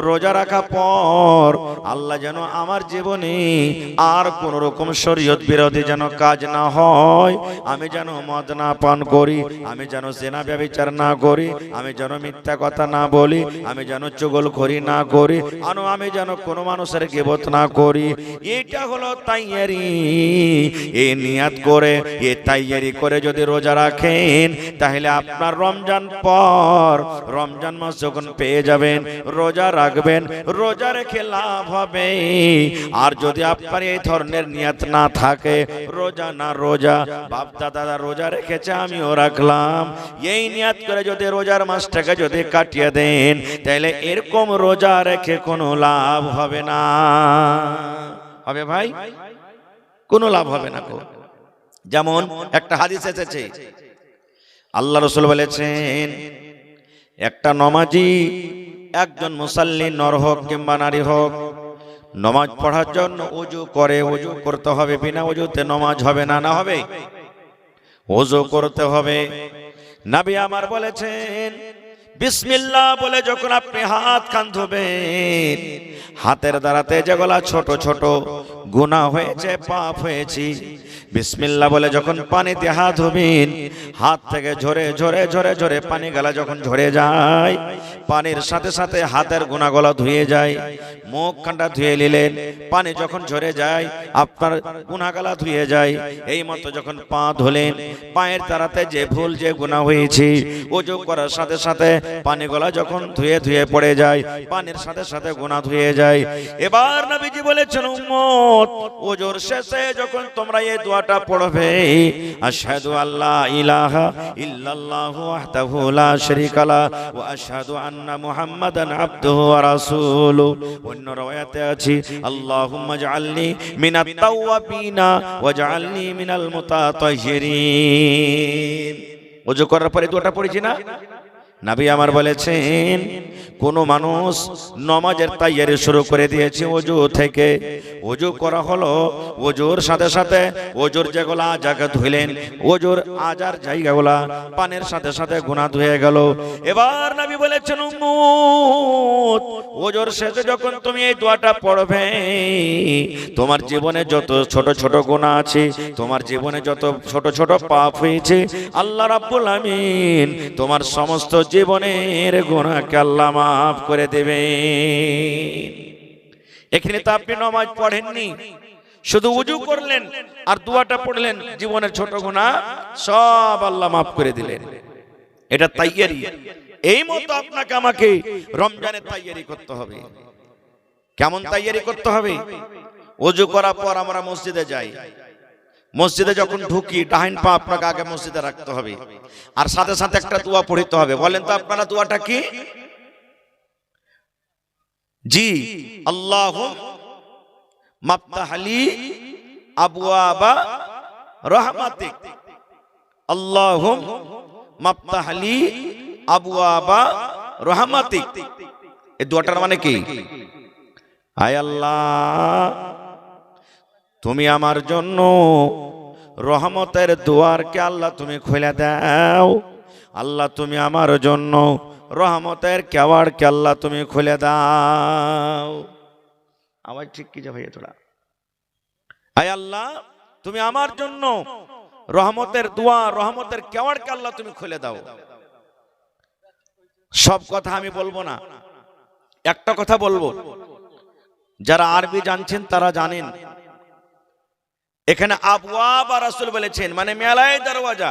রোজা রাখা পর আল্লাহ যেন আমার জীবনে আর কোন রকম শরীয়ত বিরোধী যেন কাজ না হয়, আমি যেন মদ না পান করি, আমি যেন জেনা ব্যভিচার না করি, আমি যেন মিথ্যা কথা না বলি, আমি যেন চুগলখড়ি না করি, আমি যেন কোনো মানুষের গীবত না করি। এটা হলো তাইয়ারি। এই নিয়াত করে এ তৈয়ারি করে যদি রোজা রাখেন তাহলে আপনার রমজান পর রমজান মাস যখন পেয়ে যাবেন রোজা রাখবেন, রোজা রেখে লাভ হবে। আর যদি আপনার এই ধরনের নিয়ত না থাকে, রোজা না রোজা, বাপ দাদা রোজা রেখেছে আমিও রাখলাম, এই নিয়ত করে যদি রোজার মাসটাকে যদি কাটিয়ে দেন তাহলে এরকম রোজা রেখে কোনো লাভ হবে না। হবে ভাই? কোনো লাভ হবে না। যেমন একটা হাদিস এসেছে, আল্লাহ রাসূল বলেছেন একটা নমাজি, একজন মুসাল্লি নর হোক কিংবা নারী হোক, নামাজ পড়ার জন্য ওযু করে, ওযু করতে হবে, বিনা ওযুতে নামাজ হবে না। না হবে? ওযু করতে হবে। নবী আমার বলেছেন বিসমিল্লাহ বলে যখন আপনি হাত কান ধোবেন, হাতের দ্বারাতে যেগুলা ছোট ছোট গুনাহ হয়েছে, পাপ হয়েছে, বিসমিল্লাহ বলে যখন পানিতে হাত ধোবেন, হাত থেকে ঝরে ঝরে ঝরে ঝরে পানি গলা যখন ঝরে যায়, পানির সাথে সাথে হাতের গুনাহগুলো ধুয়ে যায়। মুখ কান্ডা ধুয়ে নিলেন, পানি যখন ঝরে যায় আপনার গুনাহগুলো ধুয়ে যায়। এই মতো যখন পা ধুলেন, পায়ের দ্বারাতে যে ভুল যে গুনাহ হয়েছে, ওযু করার সাথে সাথে পানিগুলা যখন ধুয়ে ধুয়ে পড়ে যায়, পানির সাথে সাথে গুনাহ ধুয়ে যায়। এবার নবীজি বলেছেন উম্মত, ওযুর শেষে যখন তোমরা এই দোয়াটা পড়বে, আশহাদু আল্লা ইলাহা ইল্লাল্লাহু ওয়াহদাহু লা শারীকা লা ওয়া আশহাদু আন্না মুহাম্মাদান আবদুহু ওয়া রাসূলুহু। অন্য riwayate আছে আল্লাহুম্মা জাআলনি মিনাত তাওয়াবিনা ওয়াজআলনি মিনাল মুতাতাহহিরিন। ওযু করার পরে দোয়াটা পড়েছি না? নবী আমার বলেছেন কোন মানুষ নামাজের তৈয়ারি শুরু করে দিয়েছে ওযু থেকে, ওযু করা হলো, ওযুর সাথে সাথে ওযুর যেগুলা জায়গা ধুইলেন, ওযুর আজার জায়গাগুলা পানির সাথে সাথে গুনাহ ধুয়ে গেল। এবার নবী বলেছেন উম্মত, ওযুর শেষে যখন তুমি এই দোয়াটা পড়বে, তোমার জীবনে যত ছোট ছোট গুনাহ আছে, তোমার জীবনে যত ছোট ছোট পাপ হয়েছে, আল্লাহ রাব্বুল আমিন তোমার সমস্ত জীবনের গুনাহকে আল্লাহ মাফ করে দেবেন। এখানে তো আপনি নামাজ পড়েননি, শুধু ওযু করলেন আর দোয়াটা পড়লেন, জীবনের ছোট গুনাহ সব আল্লাহ মাফ করে দিলেন। এটা তৈয়ারি। এই মতো আপনাকে আমাকে রমজানের তৈয়ারি করতে হবে। কেমন তৈয়ারি করতে হবে? ওযু করার পর আমরা মসজিদে যাই, মসজিদে যখন ঢুকি ডাইন পা আপনাকে আগে মসজিদে রাখতে হবে, আর সাথে সাথে একটা দোয়া পড়তে হবে। বলেন তো আপনারা দোয়াটা কি? জি, আল্লাহুম্মা আফতাহলি আবওয়াবা রাহমাতিক, আল্লাহুম্মা আফতাহলি আবওয়াবা রাহমাতিক। এই দোয়াটার মানে কি? আয় আল্লাহ, তুমি আমার জন্য রহমতের দুয়ারকে আল্লাহ তুমি খুলে দাও। আল্লাহ তুমি আমার জন্য রহমতের কেওয়াড়কে আল্লাহ তুমি খুলে দাও। আওয়াজ ঠিক কি যা ভাইয়া তোরা? আয় আল্লাহ, তুমি আমার জন্য রহমতের দুয়ার, রহমতের কেওয়াড়কে আল্লাহ তুমি খুলে দাও। সব কথা আমি বলবো না, একটা কথা বলবো। যারা আরবি জানছেন তারা জানেন, এখানে আবওয়াব রাসূল বলেছেন মানে মেলায় দরওয়াজা।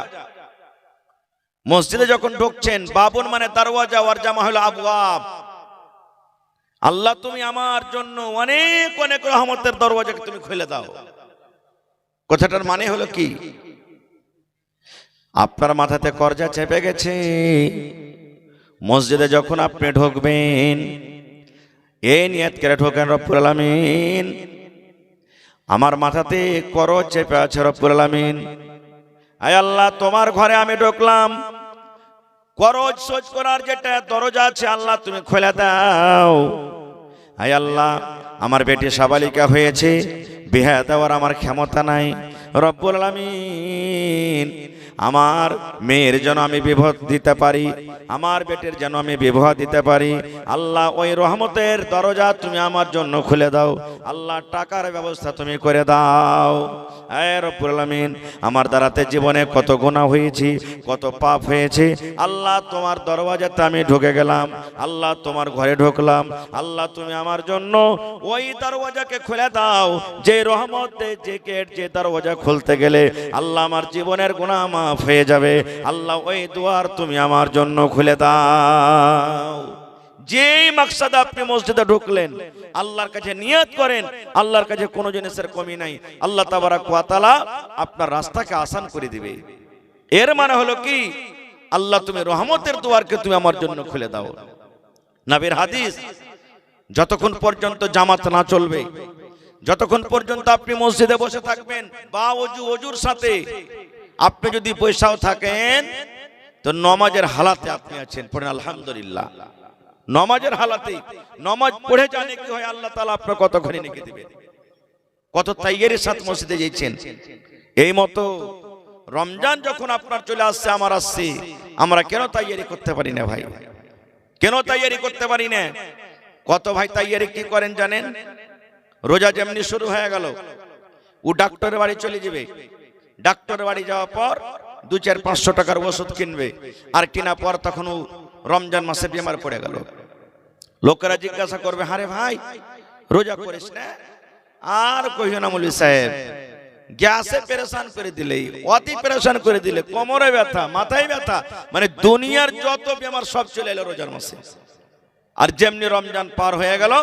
মসজিদে যখন ঢুকছেন, বাবুন মানে দরওয়াজা, ওয়ার জামা হলো আবওয়াব। আল্লাহ তুমি আমার জন্য অনেক অনেক রহমতের দরওয়াজাকে তুমি খুলে দাও। কথাটার মানে হলো কি? আপনার মাথাতে কর্জা চেপে গেছে, মসজিদে যখন আপনি ঢুকবেন এই নিয়ত করে ঢোকেন, রব্বুল আলামিন আমার মাথাতে করজ চেপে আছে, রব্বুল আলামিন আয় আল্লাহ তোমার ঘরে আমি ঢুকলাম, করজ সোজ করার যেটা দরজা আছে আল্লাহ তুমি খুলে দাও। আয় আল্লাহ আমার বেটি সাবালিকা হয়েছে, বিয়ে দেওয়ার আমার ক্ষমতা নাই, রব্বুল আলামিন আমার মেয়ের যেন আমি বিবাহ দিতে পারি, আমার বেটের যেন আমি বিবাহ দিতে পারি। আল্লাহ ওই রহমতের দরজা তুমি আমার জন্য খুলে দাও। আল্লাহ টাকার ব্যবস্থা তুমি করে দাও। হে রব্বুল আলামিন, আমার দ্বারাতে জীবনে কত গুনাহ হয়েছে, কত পাপ হয়েছে। আল্লাহ তোমার দরওয়াজাতে আমি ঢুকে গেলাম, আল্লাহ তোমার ঘরে ঢুকলাম। আল্লাহ তুমি আমার জন্য ওই দরওয়াজাকে খুলে দাও, যে রহমত, যে গেট, যে দরওয়াজা খুলতে গেলে আল্লাহ আমার জীবনের গুনাহ মাফ হয়ে যাবে। আল্লাহ ওই দুয়ার তুমি আমার জন্য খুলে দাও। যেই মাকসাদে আপনি মসজিদে ঢুকলেন, আল্লাহর কাছে নিয়ত করেন, আল্লাহর কাছে কোনো জিনিসের কমি নাই। আল্লাহ তাবারাক ওয়া তাআলা আপনার রাস্তাকে আসান করে দিবে। এর মানে হলো কি, আল্লাহ তুমি রহমতের দুয়ারকে তুমি আমার জন্য খুলে দাও। নবীর হাদিস, যতক্ষণ পর্যন্ত জামাত না চলবে, যতক্ষণ পর্যন্ত আপনি মসজিদে বসে থাকবেন বা ওযুর সাথে আপনি যদি পয়সাও থাকেন, তো নমাজের হালাতে আপনি আছেন, পড়েন আলহামদুলিল্লাহ। নমাজের হালাতে, নমাজ পড়ে জানে কি হয়, আল্লাহ তাআলা আপনার কতখানি নেকি দিবেন। কত তাইয়ারির সাথে মসজিদে যাচ্ছেন। এই মতো রমজান যখন আপনার চলে আসছে, আমার আসছে, আমরা কেন তাইয়ারি করতে পারি না ভাই? কেন তাইয়ারি করতে পারি না? কত ভাই তাইয়ারি কি করেন জানেন? রোজা যেমনি শুরু হয়ে গেল, ও ডাক্তারের বাড়ি চলে যাবে। ডাক্তারের বাড়ি যাওয়ার পর 200-500 টাকার ওষুধ কিনবে, আর কিনা পর তখন ও রমজান মাসে বেমার পড়ে গেল। লোকেরা জিজ্ঞাসা করবে, আরে ভাই রোজা করিস না? আর কইও না মৌলভী সাহেব, গ্যাসে পেরেশান করে দিলে, অতি পেরেশান করে দিলে, কোমরে ব্যথা, মাথায় ব্যথা, মানে দুনিয়ার যত বেমার সব চলে এলো রোজার মাসে। আর যেমনি রমজান পার হয়ে গেল,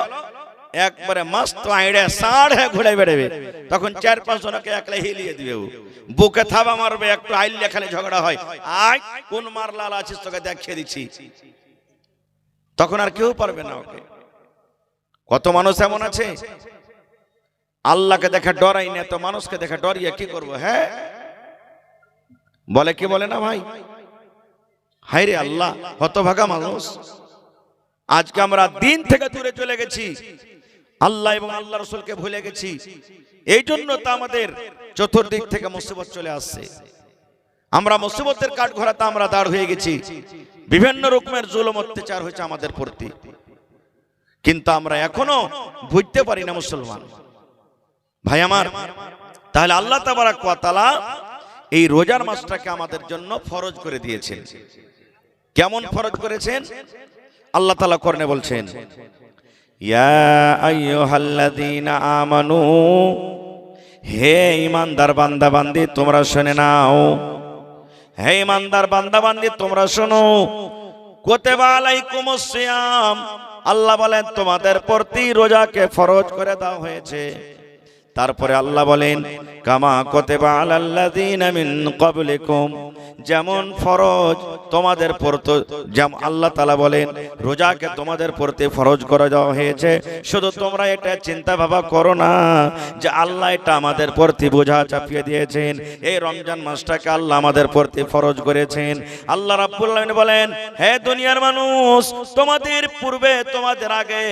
একবারে মস্ত আইড়ে সাড় হয়ে ঘুরে বেড়াবে। তখন 4-5 জনকে একলা হিলিয়ে দিবে, ও বুকে থাবা মারবে, একটু আইলে খালি ঝগড়া হয়, আয় কোন মার লাল আছিস তোকে দেখিয়ে দিচ্ছি। তখন আর কেউ পারবে না ওকে। কত মানুষ এমন আছে, আল্লাহকে দেখে ডরাই না, তো মানুষকে দেখে ডরিয়ে কি করবো? হ্যাঁ বলে কি বলে না ভাই? হায় রে আল্লাহ, হতভাগা মানুষ। আজকে আমরা দিন থেকে দূরে চলে গেছি, আল্লাহ এবং আল্লাহ রাসূলকে ভুলে গেছি। এই জন্য তো আমাদের চতুর্দিক থেকে মুসিবত চলে আসছে। আমরা মুসিবতের কাঠগড়াতে আমরা দাঁড় হয়ে গেছি। বিভিন্ন রকমের জুলুম অত্যাচার হয়েছে আমাদের প্রতি, কিন্তু আমরা এখনো বুঝতে পারি না মুসলমান ভাই আমার। তাহলে আল্লাহ তাবারাক ওয়া তাআলা এই রোজার মাসটাকে আমাদের জন্য ফরজ করে দিয়েছেন। কেমন ফরজ করেছেন? আল্লাহ তাআলা কোরআনে বলছেন, ইয়া আইয়ুহাল্লাযীনা আমানু, হে ঈমানদার বান্দা বান্দি তোমরা শুনে নাও। হে ঈমানদার বান্দা বান্দি তোমরা শোনো। কুতিবা আলাইকুমুস সিয়াম, আল্লাহ বলেন তোমাদের প্রতি রোজাকে ফরজ করে দেওয়া হয়েছে। তারপরে আল্লাহ বলেন, কামা কুতিবা আলাল্লাযীনা মিন ক্বাবলিকুম, যেমন ফরজ তোমাদের প্রতি, যেমন আল্লাহ তাআলা বলেন রোজাকে তোমাদের প্রতি ফরজ করে দেওয়া হয়েছে। শুধু তোমরা এটা চিন্তা ভাবা করো না যে আল্লাহ এটা আমাদের প্রতি বোঝা চাপিয়ে দিয়েছেন। এই রমজান মাসটাকে আল্লাহ আমাদের প্রতি ফরজ করেছেন। আল্লাহ রাব্বুল আলামিন বলেন, হে দুনিয়ার মানুষ, তোমাদের পূর্বে তোমাদের আগে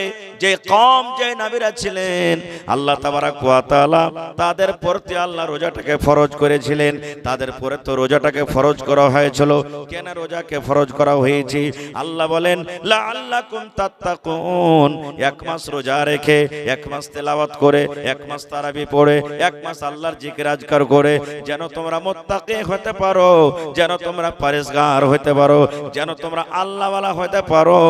যে কওম, যে নবীরা ছিলেন, আল্লাহ তাবারাক ওয়া তাআলা তাদের প্রতি আল্লাহ রোজাটাকে ফরজ করেছিলেন। তাদের পরে তো রোজাটাকে ফরজ করা হয়েছিল। কেন রোজাকে ফরজ করা হয়েছে? আল্লাহ বলেন, লাআল্লাকুম তাত্তাকুন, এক মাস রোজা রেখে, এক মাস তেলাওয়াত করে, এক মাস তারাবি পড়ে, এক মাস আল্লাহর জিকির আজকার করে যেন তোমরা মুত্তাকি হতে পারো, যেন তোমরা পরেজগার হতে পারো, যেন তোমরা আল্লাহওয়ালা হতে পারো,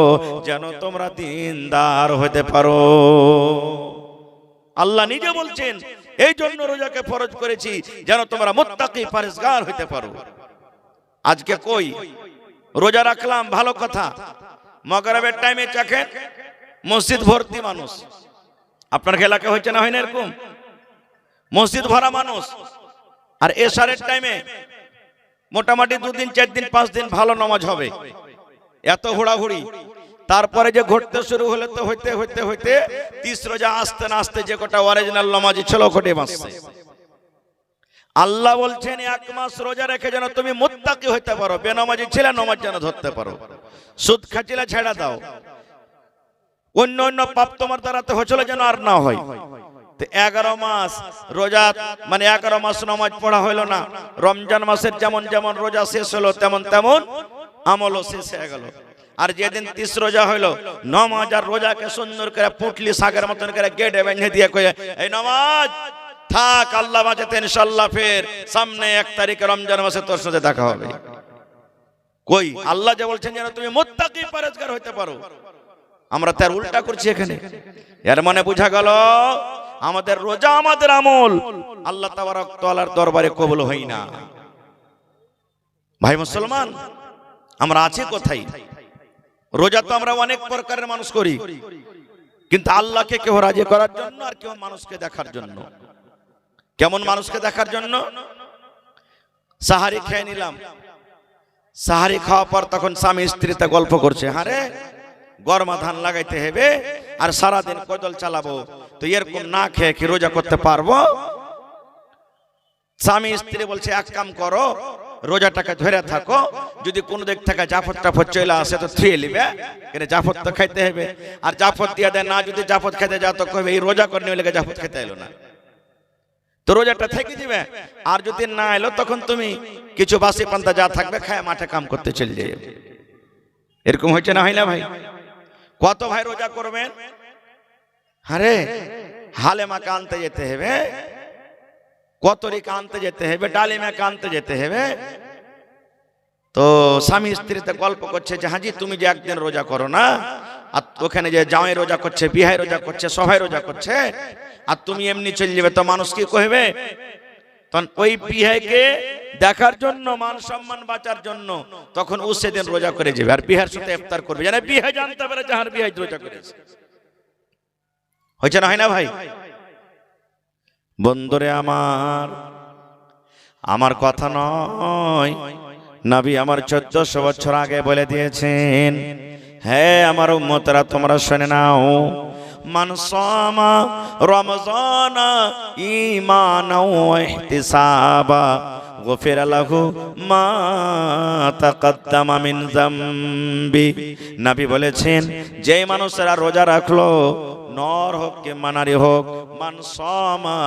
যেন তোমরা দিনদার হতে পারো। আল্লাহ নিজে বলছেন, এই জন্য রোজাকে ফরজ করেছি যেন তোমরা মুত্তাকি পরেজগার হতে পারো। আজকে কই রোজা রাখলাম, ভালো কথা, মাগরিবের টাইমে চাকেন মসজিদ ভর্তি মানুষ। আপনার এলাকা হচ্ছে না, হয় না এরকম? মসজিদ ভরা মানুষ। আর এশারের টাইমে মোটামুটি 2 দিন 4 দিন 5 দিন ভালো নামাজ হবে, এত হুড়াহুড়ি। তারপরে যে ঘটতে শুরু হলে তো হইতে হইতে হইতে 30 রোজা আসতে না আসতে যে কটা অরিজিনাল নামাজি ছিল ঘটে বাঁচছে। আল্লাহ বলছেন, এক মাস রোজা রেখে যেন তুমি মুত্তাকি হইতে পারো, বেনামাজি ছেলে নামাজ যেন ধরতে পারো, সুদ খাচ্ছিলে ছেড়ে দাও, অন্য অন্য পাপ তোমার দ্বারা তো হচ্ছিল যেন আর না হয়। তো 11 মাস রোজা মানে 11 মাস নামাজ পড়া হলো না। রমজান মাসের যেমন যেমন রোজা শেষ হলো তেমন তেমন আমলও শেষ হয়ে গেল। আর যেদিন 30 রোজা হলো, নামাজ আর রোজাকে সুন্দর করে পুটলি শাকের মতন করে গেটে বেঁধে দিয়ে কয়ে এই নামাজ থাক, আল্লাহ বাঁচাতে ইনশাআল্লাহ ফের সামনে 1 তারিখে রমজান মাসে তোর সাথে দেখা হবে। কই আল্লাহ যে বলছেন যেন তুমি মুত্তাকি পরহেজগার হইতে পারো, আমরা তার উল্টা করছি এখানে। এর মানে বোঝা গেল আমাদের রোজা আমাদের আমল আল্লাহ তাবারক তাআলার দরবারে কবুল হয় না। ভাই মুসলমান, আমরা আছি কোথায়? রোজা তো আমরা অনেক প্রকারের মানুষ করি, কিন্তু আল্লাহকে কেউ রাজি করার জন্য আর কেউ মানুষকে দেখার জন্য। কেমন মানুষকে দেখার জন্য? সাহারি খেয়ে নিলাম, সাহারি খাওয়ার পর তখন স্বামী স্ত্রীতে গল্প করছে, আরে গরমা ধান লাগাইতে হবে আর সারাদিন কদল চালাবো, তো এরকম না খেয়ে কি রোজা করতে পারবো? স্বামী স্ত্রী বলছে এক কাম করো, রোজাটাকে ধরে থাকো, যদি কোনো দিক থেকে জাফর টাফর চলে আসে তো থুয়ে নিবে, কিন্তু জাফর তো খাইতে হবে। আর জাফর দিয়ে দেয় না, যদি জাফর খেতে যাও তো কবে এই রোজা করে নিয়ে লেগে জাফর খেতে এলো না, তো রোজাটা থেকে দিবে। আর যদি না এলো তখন তুমি কিছু বাসি পান্তা যা থাকবে খায় মাঠে কাম করতে চলে যাবে। এরকম হয়েছে না হয় না ভাই? কত ভাই রোজা করবেন, আরে হালেমাকে আনতে যেতে হবে, কতরিকা আনতে যেতে হবে, ডালিমাকে আনতে যেতে হবে। তো স্বামী স্ত্রীতে গল্প করছে যে হাজি তুমি যে একদিন রোজা করো না, আর ওখানে যে জামাই রোজা করছে, বিহাই রোজা করছে, সবাই রোজা করছে, আর তুমি এমনি চলে যাবে, তো মানুষ কি কইবে? তখন ওই বিহাইকে দেখার জন্য, মান সম্মান বাঁচার জন্য তখন ও সেদিন রোজা করে যাবে আর বিহার সাথে ইফতার করবে, জানে বিহাই জানতে পারে যাহার বিহাই রোজা করেছে। হয়েছে না হয় না ভাই? বন্ধুরে আমার কথা নয়, নবী আমার 1400 বছর আগে বলে দিয়েছেন, হ্যাঁ আমার উম্মতরা তোমরা শুনে নাও, মান সামা রমজানা ঈমানাও ওয়া ইহতিসাবা গফিরা লাহু মা তাকাদ্দামা মিন যামবি। নবী বলেছেন, যে মানুষেরা রোজা রাখলো, নর হোক কে মানারি হোক, মান সামা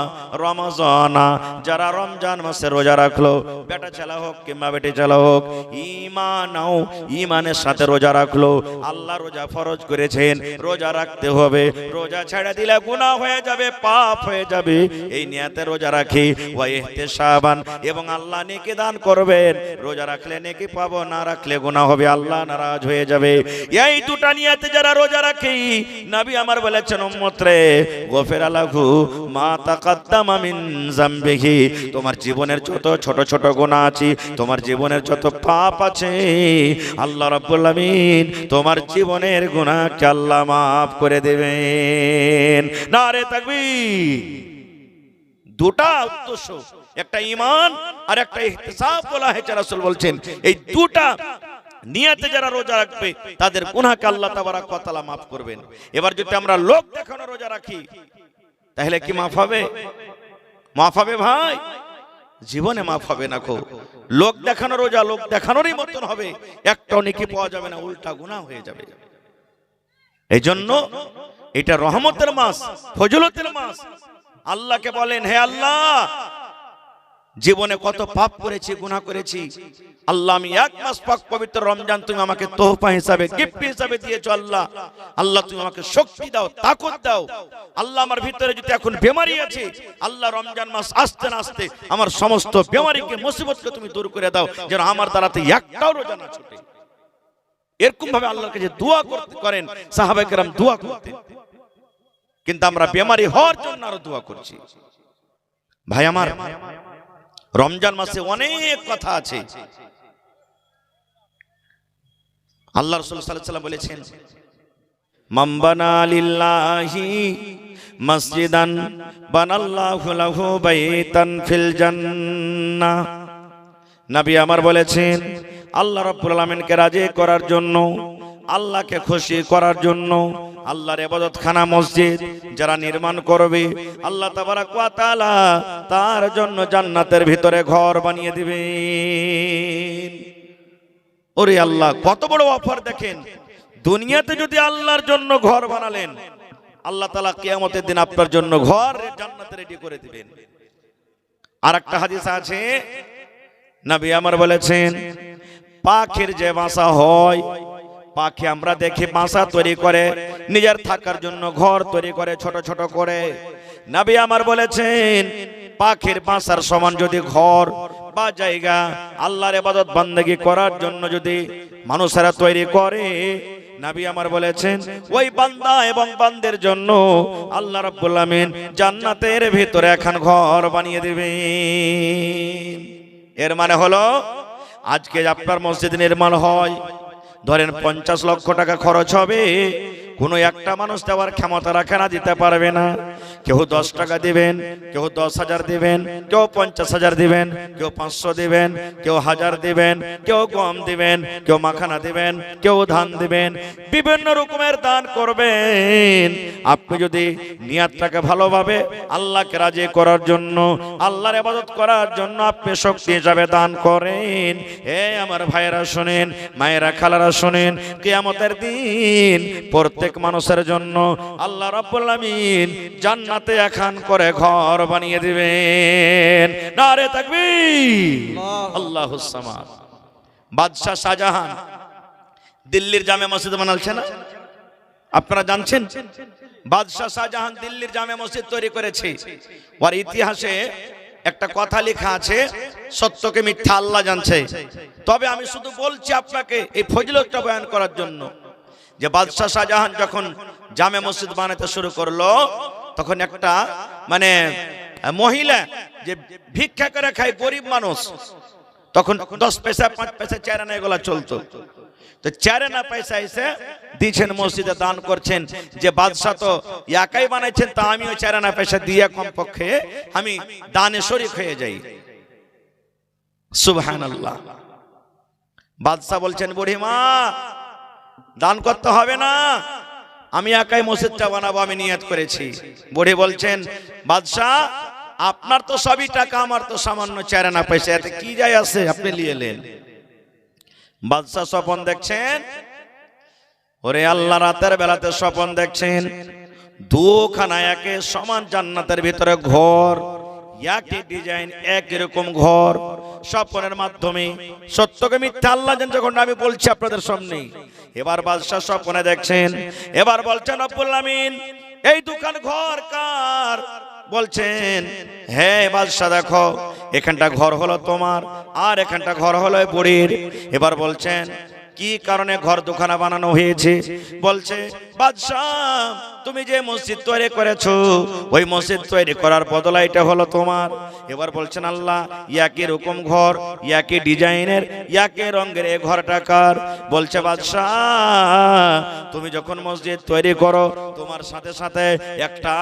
রমজানা, যারা রমজান মাসে রোজা রাখলো, বেটা ছেলে হোক কিংবা বেটি ছেলে হোক, ঈমানাও ঈমানের সাথে রোজা রাখলো, আল্লাহ রোজা ফরজ করেছেন, রোজা রাখতে হবে, রোজা ছেড়ে দিলে গুনাহ হয়ে যাবে, পাপ হয়ে যাবে, এই নিয়তে রোজা রাখি। ওয়া ইহতিসাবান, এবং আল্লাহ নেকি দান করবেন, রোজা রাখলে নেকি পাবো, না রাখলে গুনাহ হবে, আল্লাহ নারাজ হয়ে যাবে। এই দুটা নিয়তে যারা রোজা রাখে, নবী আমার বলেছেন উম্মত রে, গফিরা লাহু মা তাকাদ্দামা মিন যামবিহি, তোমার জীবনের যত ছোট ছোট গুনাহ আছে, তোমার জীবনের যত পাপ আছে, আল্লাহ রাব্বুল আমিন তোমার জীবনের গুনাহকে আল্লাহ মাফ করে দেবেন। নারে তাকবীর। দুটা উদ্দেশ্য, একটা ঈমান আর একটা ইহতিসাব বলা হয়েছে। রাসূল বলছেন এই দুটা নিয়তে যারা রোজা রাখবে তাদের গুনাহকে আল্লাহ তাবারক ওয়া তাআলা মাফ করবেন। এবার যদি আমরা লোক দেখানো রোজা রাখি তাহলে কি মাফ হবে? মাফ হবে ভাই? জীবনে মাফ হবে না। লোক দেখানো রোজা লোক দেখানোরই মতন হবে, একটাও নেকি পাওয়া যাবে না, উল্টা গুনাহ হয়ে যাবে। এই জন্য এটা রহমতের মাস, ফজিলতের মাস। আল্লাহকে বলেন, হে আল্লাহ, জীবনে কত পাপ করেছি, গুনাহ করেছি, আল্লাহ আমি 1 মাস পাক পবিত্র রমজান তুমি আমাকে তোহফা হিসাবে, গিফট হিসাবে দিয়েছো। আল্লাহ আল্লাহ তুমি আমাকে শক্তি দাও, তাকত দাও। আল্লাহ আমার ভিতরে যদি এখন বেমারি আছে, আল্লাহ রমজান মাস আসতে না আসতে আমার সমস্ত বেমারিকে, মুসিবতকে তুমি দূর করে দাও, যেন আমার দ্বারাতে একটাও রোজা না ছুটে। এরকম ভাবে আল্লাহর কাছে দোয়া করেন সাহাবায়ে কেরাম, দোয়া করতেন। কিন্তু আমরা বেমারি হওয়ার জন্য আরো দোয়া করছি। ভাই আমার, রমজান মাসে অনেক কথা আছে। আল্লাহ রাসূল সাল্লাল্লাহু আলাইহি ওয়াসাল্লাম বলেছেন, মান বানা লিল্লাহি মসজিদান বানাল্লাহু লাহু বাইতান ফিল জান্নাহ। নবী আমার বলেছেন, আল্লাহ রাব্বুল আলামিনকে রাজি করার জন্য, আল্লাহকে খুশি করার জন্য আল্লাহর ইবাদতখানা মসজিদ যারা নির্মাণ করবে, আল্লাহ তাবারক ওয়া তাআলা তার জন্য জান্নাতের ভিতরে ঘর বানিয়ে দিবেন। ওরে আল্লাহ, কত বড় অফার দেখেন। দুনিয়াতে যদি আল্লাহর জন্য ঘর বানালেন, আল্লাহ তাআলা কিয়ামতের দিন আপনার জন্য ঘর জান্নাতে রেডি করে দিবেন। আর একটা হাদিস আছে, নবী আমার বলেছেন, পাখির যে বাসা হয়, পাখি আমরা দেখি বাসা তৈরি করে, নিজের থাকার জন্য ঘর তৈরি করে ছোট ছোট করে। নবী আমার বলেছেন, পাখির বাসার সমান যদি ঘর বা জায়গা আল্লাহর ইবাদত বান্দেগি করার জন্য যদি মানুষেরা তৈরি করে, নবী আমার বলেছেন ওই বান্দা এবং বান্দের জন্য আল্লাহ রাব্বুল আমিন জান্নাতের ভিতরে এখন ঘর বানিয়ে দিবেন। এর মানে হলো, আজকে আপনার মসজিদ নির্মাণ হয়, ধরেন 50 লক্ষ টাকা খরচ হবে, কোনো একটা মানুষ দেওয়ার ক্ষমতা রাখে না, দিতে পারবে না। কেউ 10 টাকা দিবেন, কেউ 10,000 দিবেন, কেউ 50,000 দিবেন, কেউ 500 দিবেন, কেউ 1000 দিবেন, কেউ গম দিবেন, কেউ মাখানা দিবেন, কেউ ধান দিবেন, বিভিন্ন রকমের দান করবেন। আপনি যদি নিয়তটাকে ভালোভাবে আল্লাহকে রাজি করার জন্য, আল্লাহর ইবাদত করার জন্য আপনি শক্তি হিসাবে দান করেন, আমার ভাইয়েরা শুনেন, মায়েরা খালারা শুনেন, কিয়ামতের দিন প্রত্যেক মানুষের জন্য আল্লাহ রাব্বুল আমিন জান্নাতে এখন করে ঘর বানিয়ে দিবেন। নারে তাকবীর, আল্লাহুস সামাদ। বাদশাহ শাহজাহান দিল্লির জামে মসজিদ বানালছে না, আপনারা জানছেন? বাদশাহ শাহজাহান দিল্লির জামে মসজিদ তৈরি করেছে। ওর ইতিহাসে একটা কথা লেখা আছে, সত্যকে মিথ্যা আল্লাহ জানছে। তবে আমি শুধু বলছি আপনাকে এই ফজিলতটা বয়ান করার জন্য, যে বাদশাহ শাহজাহান যখন জামে মসজিদ বানাতে শুরু করলো, তখন একটা মহিলা যে ভিক্ষা করে খায়, গরিব মানুষ, তখন 10 পয়সা 5 পয়সা 4 আনা এগুলা চলতো। তো 4 আনা পয়সা এসে দিয়েছেন, মসজিদে দান করছেন। যে বাদশাহ তো একাই বানাইছেন, তা আমিও 4 আনা পয়সা দিয়ে কমপক্ষে আমি দানে শরীক হয়ে যাই। সুবহানাল্লাহ। বাদশাহ বলছেন, বুড়িমা দান করতে হবে না, আমি একাই মসজিদটা বানাবো, আমি নিয়ত করেছি। বুড়ি বলছেন, বাদশাহ আপনার তো সবই টাকা, আমার তো সামান্য 4 আনা পয়সা, এতে কি যায় আছে, আপনি নিয়ে এলেন। বাদশাহ স্বপ্ন দেখছেন, ওরে আল্লাহ, রাতের বেলাতে স্বপ্ন দেখছেন, দুখানা একে সমান জান্নাতের ভিতরে ঘর, একই ডিজাইন, একই রকম ঘর। স্বপ্নের মাধ্যমে সত্যকে মিথ্যা আল্লাহ জানেন, যখন আমি বলছি আপনাদের সামনে। এবার বাদশাহ স্বপ্নে দেখছেন, এবার বলছেন, রব্বুল আমিন এই দুখান ঘর কার? বলছেন, হে বাদশাহ দেখো, এখানটা ঘর হলো তোমার, আর এখানটা ঘর হলো বুড়ির। এবার বলছেন, কি কারণে ঘর দুখানা বানানো হয়েছে? বলছে, বাদশাহ তুমি যে মসজিদ তৈরি করেছো, ওই মসজিদ তৈরি করার বদলা এটা হলো তোমার। এবার বলছেন, আল্লাহ একই রকম ঘর, একই ডিজাইনের, একই রঙের, এই ঘরটা কার? বলছে, বাদশাহ তুমি যখন মসজিদ তৈরি করো, তোমার সাথে সাথে একটা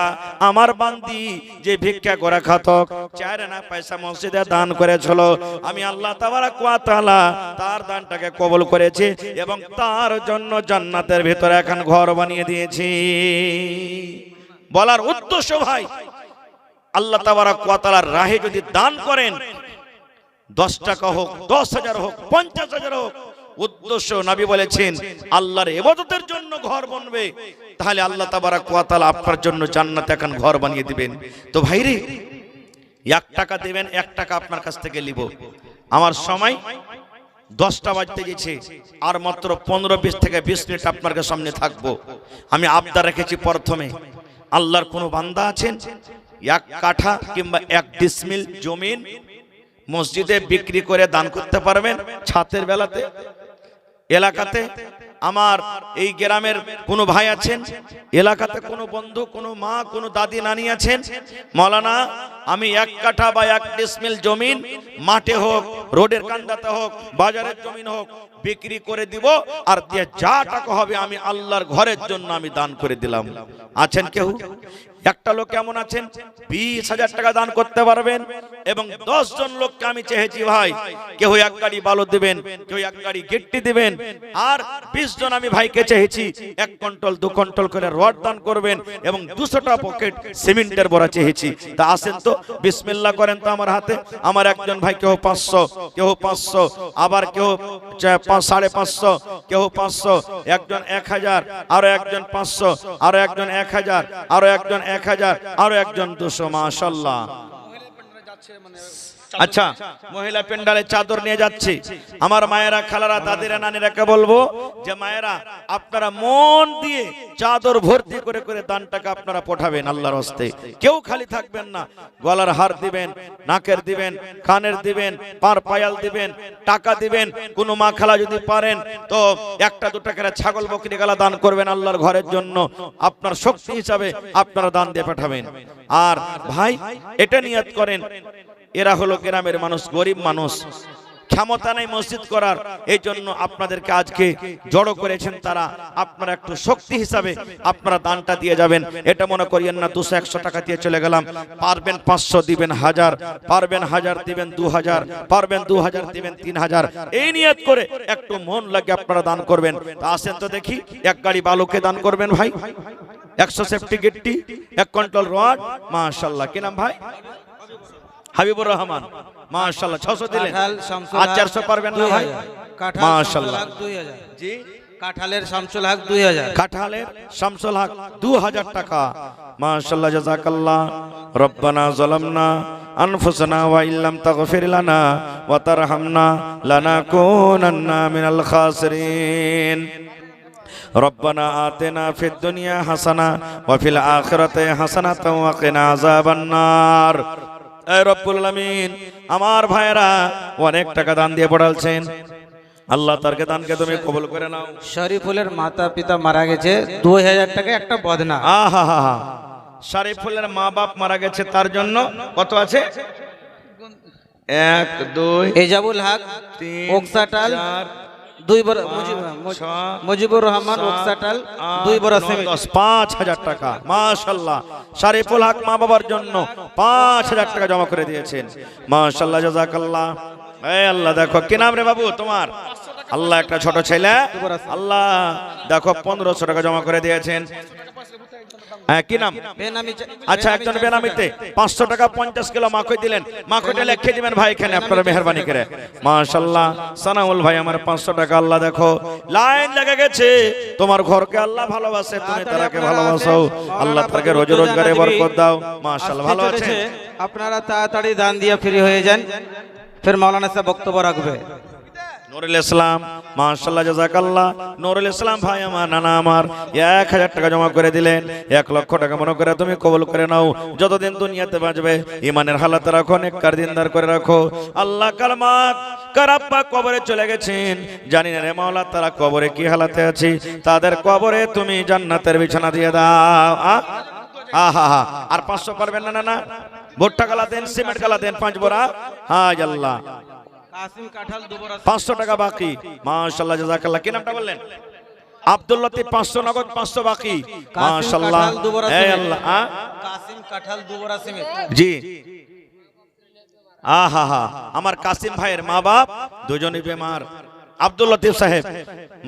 আমার বান্দি যে ভিক্ষা করে খাতক 4 আনা পয়সা মসজিদে দান করেছিল, আমি আল্লাহ তাবারাক ওয়া তাআলা তার দানটাকে কবুল করেছি এবং তার জন্য জান্নাতের ভিতরে এখন ঘর বানিয়ে দিয়েছি। বলার উদ্দেশ্য ভাই, আল্লাহ তাবারাক ওয়া তাআলার রাহে যদি দান করেন, 10 টাকা হোক, 10,000 হোক, 50,000 হোক, উদ্দেশ্য নবী বলেছেন আল্লাহর ইবাদতের জন্য ঘর বানবে, তাহলে আল্লাহ তাবারাক ওয়া তাআলা আপনার জন্য জান্নাতে এখন ঘর বানিয়ে দিবেন। তো ভাইরে, 1 টাকা দিবেন, 1 টাকা আপনার কাছ থেকে নিব। আমার সময় 10টা বাজতে গেছে, আর মাত্র 15-20 থেকে 20 মিনিট আপনার সামনে থাকবো। আমি আবদার রেখেছি, প্রথমে আল্লাহর কোনো বান্দা আছেন 1 কাঠা কিংবা 1 ডিসমিল জমিন মসজিদে বিক্রি করে দান করতে পারবেন? ছাতের বেলাতে এলাকাতে আমার এই গ্রামের কোনো ভাই আছেন, এলাকাতে কোনো বন্ধু, কোনো মা, কোনো দাদি নানি আছেন, মৌলানা আমি 1 কাঠা বা 1 ডিসমিল জমিন মাঠে হোক, রোডের কান্দাতে হোক, বাজারের জমিন হোক, বিক্রি করে দিব, আর দিয়ে যা টাকা হবে আমি আল্লাহর ঘরের জন্য আমি দান করে দিলাম। আছেন কেউ? একটা লোক কেমন আছেন 20,000 টাকা দান করতে পারবেন, এবং 10 জন লোককে আমি চেয়েছি ভাই, কেউ এক গাড়ি বালু দিবেন, কেউ এক গাড়ি গিট্টি দিবেন, আর 20 জন আমি ভাইকে চেয়েছি 1 কুইন্টাল 2 কুইন্টাল করে রড দান করবেন, এবং 200টা পকেট সিমেন্টের বড়া চেয়েছি। তা আসেন তো বিসমিল্লাহ করেন তো আমার হাতে। আমার একজন ভাই কেউ 500, কেউ 500, আবার কেউ 550, কেউ 500, একজন 1000, আরো একজন 500, আরো একজন 1000, আরো একজন 1000, আরো একজন 200। মাশাআল্লাহ। আচ্ছা, মহিলা পেন্ডালে চাদর নিয়ে যাচ্ছে। আমার মায়েরা, খালারা, দাদিরা, নানিরাকে বলবো যে মায়েরা আপনারা মন দিয়ে চাদর ভর্তি করে করে দানটাকে আপনারা পাঠাবেন আল্লাহর হস্তে। কেউ খালি থাকবেন না। গলার হার দিবেন, নাকের দিবেন, কানের দিবেন, পার পায়াল দিবেন, টাকা দিবেন। কোন মা খালা যদি পারেন তো 1-2 করে ছাগল বকরি গালা দান করবেন আল্লাহর ঘরের জন্য। আপনার শক্তি হিসাবে আপনারা দান দিয়ে পাঠাবেন। আর ভাই এটা নিয়ত করেন, এরা হলো গ্রামের মানুষ, গরিব মানুষ, ক্ষমতা নাই মসজিদ করার, এই জন্য আপনাদেরকে আজকে জড়ো করেছেন তারা। আপনারা একটু শক্তি হিসাবে আপনারা দানটা দিয়ে যাবেন। এটা মনে করিয়েন না 200-100 টাকা দিয়ে চলে গেলাম। পারবেন 500 দিবেন 1000, পারবেন 1000 দিবেন 2000, পারবেন 2000 দিবেন 3000। এই নিয়ত করে একটু মন লাগে আপনারা দান করবেন। তা আসেন তো দেখি, 1 গাড়ি বালুকে দান করবেন ভাই, 100 সেফটি গিট্টি, 1 কুইন্টাল রড। মাশাআল্লাহ। কি নাম ভাই? হাবিবুর রহমান। মাশাআল্লাহ। 600 দিলেন। আর 400 পারবেন না ভাই? মাশাআল্লাহ। জি, কাঠালের শামসুল হক 2000, কাঠালের শামসুল হক 2000 টাকা। মাশাআল্লাহ, জাযাকাল্লাহ। রব্বানা যালামনা আনফুসানা ওয়া ইল্লাম তাগফির লানা ওয়া তারহামনা লানাকুনান্না মিনাল খাসিরিন। রব্বানা আতিনা ফিদ দুনিয়া হাসানা ওয়া ফিল আখিরাতি হাসানাতাও ওয়া কিনা আযাবান নার। এ রব্বুল আলামিন, আমার ভাইরা অনেক টাকা দান দিয়ে পড়ালছেন, আল্লাহ তারকে দানকে তুমি কবুল করে নাও। শরীফুলের মাতা পিতা মারা গেছে, 2000 টাকা একটা বদনা। আহা হা হা। শরীফুলের মা বাপ মারা গেছে, তার জন্য কত আছে? 1 2 এজাবুল হক 3 ওকসাটাল 4 2 বড়, মুজিবুর রহমান ওকসাটাল 2 বড় সিমেন্ট 5000 টাকা। মাশাআল্লাহ। শরীফুল হক মা বাবার জন্য 5000 টাকা জমা করে দিয়েছেন। মাশাআল্লাহ, জাযাকাল্লাহ। এই আল্লাহ, দেখো কি নাম রে বাবু তোমার? আল্লাহ, একটা ছোট ছেলে, আল্লাহ দেখো 1500 টাকা জমা করে দিয়েছেন। হ্যাঁ, কি নাম? আচ্ছা, একজন বেনামিতে 500 টাকা 50 কিলো মাখন দিলেন। মাখনটা লিখে দিবেন ভাই এখানে আপনারা মেহেরবানি করে। মাশাআল্লাহ। সানাউল ভাই আমার 500 টাকা। আল্লাহ দেখো লাইন লেগে গেছে। তোমার ঘরকে আল্লাহ ভালোবাসে, তুমি তারাকে ভালোবাসো। আল্লাহ তাকে রোজি রোজগারে বরকত দাও। মাশাআল্লাহ, ভালো আছে। আপনারা তাড়াতাড়ি দান দিয়ে ফ্রি হয়ে যান, ফির মাওলানা সাহেব বক্তব্য রাখবে। নুরুল ইসলাম, মাশাআল্লাহ, জাযাকাল্লাহ। নুরুল ইসলাম ভাই আমার, নানা আমার 1000 টাকা জমা করে দিলেন। 1 লক্ষ টাকা মনে করে তুমি কবুল করে নাও। যতদিন দুনিয়াতে বাঁচবে ইমানের হালাতে রাখো, নেককার দিনদার করে রাখো। আল্লাহ কালমাত কারাপ্পা কবরে চলে গেছেন, জানি না রে মাওলা তারা কবরে কি হালাতে আছে। তাদের কবরে তুমি জান্নাতের বিছানা দিয়ে দাও। আহা হা। আর 500 পারবেন না? না, ভুট্টা গালা দেন, সিমেন্ট গালা দেন 5 বোরা। হায় আল্লাহ। কাসিম কাঠাল 2 বড় 500 টাকা বাকি। মাশাআল্লাহ, জাযাকাল্লাহ। কি নামটা বললেন? আব্দুল লতিফ। 500 নগদ, 500 বাকি। মাশাআল্লাহ। এই আল্লাহ। কাসিম কাঠাল 2 বড় সিমেন্ট। জি। আহা হা। আমার কাসিম ভাইয়ের মা বাপ দুজনই বেমার। আব্দুল লতিফ সাহেব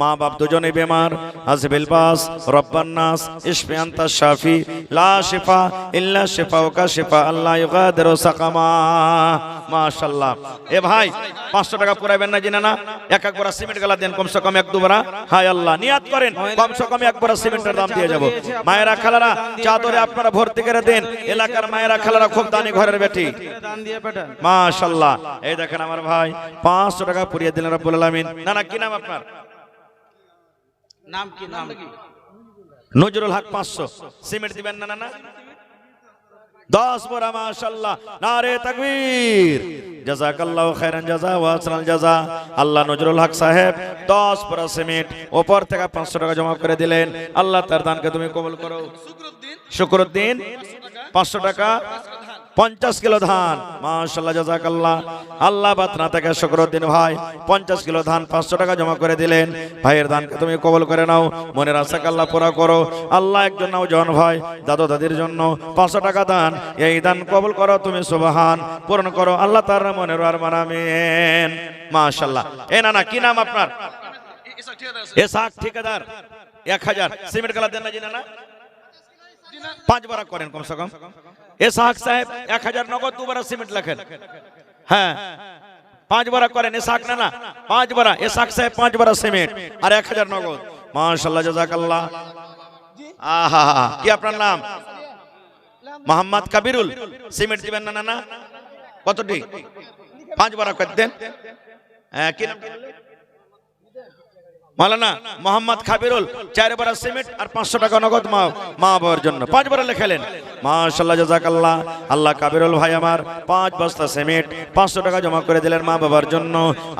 মা বাপ দুজনেই বেমার। হাসবিল বাস রব্বান নাস ইশফি আনতা শাফি লা শিফা ইল্লা শিফাউকা শিফা আল্লাহ ইউগাদিরু সাকামা। মাশাআল্লাহ। এ ভাই 500 টাকা পুরাইবেন না জিনা না? এক বড়া সিমেন্ট গালা দেন, কমসে কম 1-2 বড়া। হায় আল্লাহ, নিয়াত করেন কমসে কম 1 বড়া সিমেন্টের দাম দিয়ে যাব। মায়েরা খালারা চাদরে আপনারা ভর্তি করে দেন। এলাকার মায়েরা খালারা খুব দানি ঘরের বেটি, দান দিয়ে পাঠান। মাশাআল্লাহ। এই দেখেন আমার ভাই 500 টাকা পুরিয়ে দিলেন রব্বুল আলামিন। না না, কি নাম আপনার? নাম কি? নাম নজরুল হক। 500 সিমেন্ট দিবেন না? না না, 10 বড়া। মাশাআল্লাহ, নারে তাকবীর। জাযাকাল্লাহু খাইরান জাযা ওয়া আসরাল জাযা। আল্লাহ নজরুল হক সাহেব 10 বড়া সিমেন্ট উপর থেকে 500 টাকা জমা করে দিলেন। আল্লাহ তার দানকে তুমি কবুল করো। শুকরউদ্দিন 500 টাকা। 50 কিলো ধান, মাশাআল্লাহ জাযাকাল্লাহ। আল্লাহ বাতনা থেকে শুকরউদ্দিন ভাই 50 কিলো ধান 500 টাকা জমা করে দিলেন। ভাইয়ের দানকে তুমি কবুল করে নাও, মনের আশাকে আল্লাহ পুরা করো। আল্লাহ একজন নওজোয়ান ভাই দাদু দাদির জন্য 500 টাকা দান, এই দান কবুল করো তুমি, সুবহান, পূরণ করো আল্লাহ তার মনের আরমান, আমিন। মাশাআল্লাহ। এ না কি নাম আপনার? ইসহাক ঠিকাদার। 1000 সিমেন্ট কালার দেন না জি? না 5 বারা করেন কমসে কম। ইসহাক সাহেব 1000 নগদ, 2 বারা সিমেন্ট লেখেন। হ্যাঁ 5 বারা করেন ইসহাক, না 5 বারা ইসহাক সাহেব, 5 বারা সিমেন্ট আর 1000 নগদ। মাশাআল্লাহ জাযাকাল্লাহ। আহা, কি আপনার নাম? মোহাম্মদ কাবিরুল। সিমেন্ট দিবেন না? না কতটি? 5 বারা করে দেন। হ্যাঁ কি নাম? মাওলানা মোহাম্মদ কাবিরুল। 4 বারা সিমেন্ট আর 500 টাকা নগদ মা বাবার জন্য 5 বারা লেখালেন। মাশাআল্লাহ জাযাকাল্লাহ। আল্লাহ কাবিরুল ভাই আমার 5 বস্তা সিমেন্ট 500 টাকা জমা করে দিলেন মা বাবার জন্য।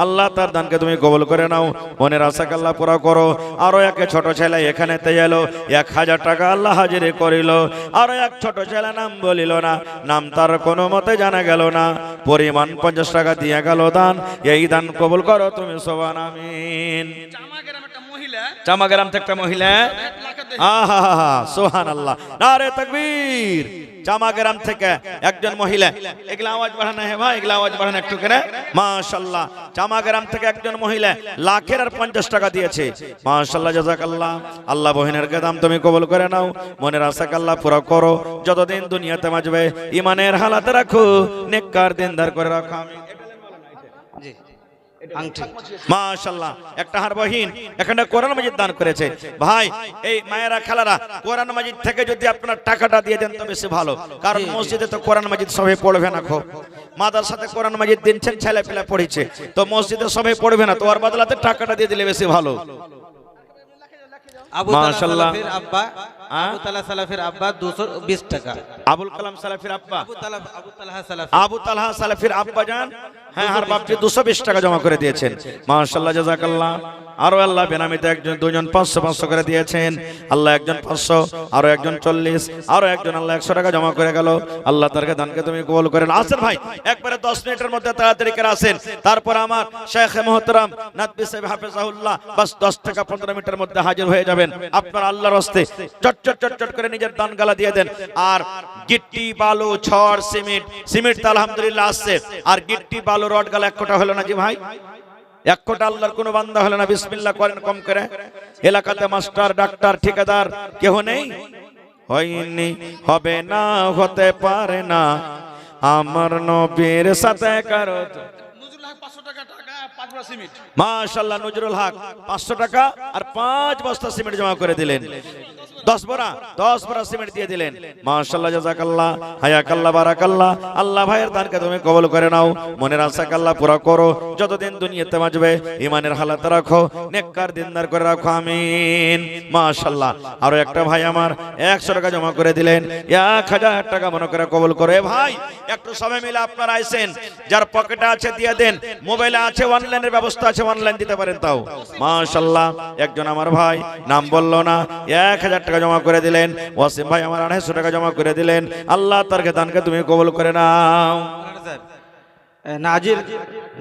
আল্লাহ তার দানকে তুমি কবুল করে নাও, মনের আশাকে আল্লাহ পুরা করো। আরো এক ছোট ছেলে এখানে এলো, 1000 টাকা আল্লাহ হাজিরি করিল। আরো এক ছোট ছেলে নাম বলিল না, নাম তার কোনো মতে জানা গেল না, পরিমাণ 50 টাকা দিয়ে গেল দান, এই দান কবুল করো তুমি, সুবহান, আমিন। চামাগ্রাম থেকে একটা মহিলা, আহা সুবহানাল্লাহ, নারে তাকবীর। চামাগ্রাম থেকে একজন মহিলা, এগুলা আওয়াজ বাড়ানো হে ভাই, এগুলা আওয়াজ বাড়ানো একটু করে। মাশাআল্লাহ। চামাগ্রাম থেকে একজন মহিলা লাখের আর 50 টাকা দিয়েছে। মাশাআল্লাহ জাযাকাল্লাহ। আল্লাহ বহিনের দাম তুমি কবুল করে নাও, মনের আশাকে আল্লাহ পুরো করো। যতদিন দুনিয়াতে বাঁচবে ইমানের হালাতে রাখো, নেককার দিনদার করে রাখো, আমিন। মাশাআল্লাহ। একটা হার বহিন এখানে কোরআন মাজিদ দান করেছে। ভাই এই মায়েরা খালারা কোরআন মাজিদ থেকে যদি আপনারা টাকাটা দিয়ে দেন তো বেশি ভালো, কারণ মসজিদে তো কোরআন মাজিদ সবাই পড়বে না। খো মাদ্রাসাতে কোরআন মাজিদ দিচ্ছেন, ছেলে পেলে পড়ছে, তো মসজিদে সবাই পড়বে না, তো ওর বদলাতে টাকাটা দিয়ে দিলে বেশি ভালো। আবু তালা সালাফির আব্বা, আবু তালা সালাফির আব্বা 220 টাকা। আবুল কালাম সালাফির আব্বা, আবু তালহা সালাফির আব্বা জান, হ্যাঁ আর বাপজি 220 টাকা জমা করে দিয়েছেন। মাশাআল্লাহ জাযাকাল্লাহ। আরো আল্লাহ বেনামিতে একজন দুজন 500 করে দিয়েছেন। আল্লাহ একজন 500, আরো একজন 40, আরো একজন আল্লাহ 100 টাকা জমা করে গেল। আল্লাহ তার দানকে তুমি কবুল করেন। আসেন ভাই একবারে 10 মিনিটের মধ্যে তাড়াতাড়ি করে আসেন। তারপর আমার শেখ মুহতারাম নাদবি সাহেব হাফেজাহুল্লাহ বাস 10 থেকে 15 মিনিটের মধ্যে হাজির হয়ে যাবেন। আপনার আল্লাহর হস্তে চট চট চট চট করে নিজের দান গালা দিয়ে দেন। আর গিট্টি বালু ছড় সিমেন্ট তো আলহামদুলিল্লাহ আসছে, আর গিট্টি বালু রড গালা 1 কোটা হলো না জি ভাই? 1 কোটা আল্লাহর কোনো বান্দা হলো না? বিসমিল্লাহ করেন কম করে। এলাকাতে মাস্টার ডাক্তার ঠিকাদার কেউ নেই? হয়নি, হবে না, হতে পারে না, আমার নবীর সাথে কারো। মাশাআল্লাহ নজরুল হক 500 টাকা আর 5 বস্তা সিমেন্ট জমা করে দিলেন। 10 বড়া সিমেন্ট দিয়ে দিলেন। মাশাআল্লাহ জাযাকাল্লাহ, হায়াকাল্লাহ, বারাকাল্লাহ। আল্লাহ ভাইয়ের দানকে তুমি কবুল করে নাও, মনের আশাকে আল্লাহ পুরা করো। যতদিন দুনিয়াতে বাঁচবে ইমানের হালাতে রাখো, নেককার দিনদার করে রাখো, আমিন। মাশাআল্লাহ। আরো একটা ভাই আমার 100 টাকা জমা করে দিলেন। 1000 টাকা মনে করে কবুল করো। এ ভাই একটু সবাই মিলে আপনারা আইছেন, যার পকেটে আছে দিয়ে দেন, মোবাইলে আছে অনলাইনের ব্যবস্থা আছে, অনলাইন দিতে পারেন তাও। মাশাআল্লাহ। একজন আমার ভাই নাম বললো না, 1000 টাকা জমা করে দিলেন। ওয়াসিম ভাই আমার 250 টাকা জমা করে দিলেন। আল্লাহ তার দানকে তুমি কবুল করে নাও। নাজির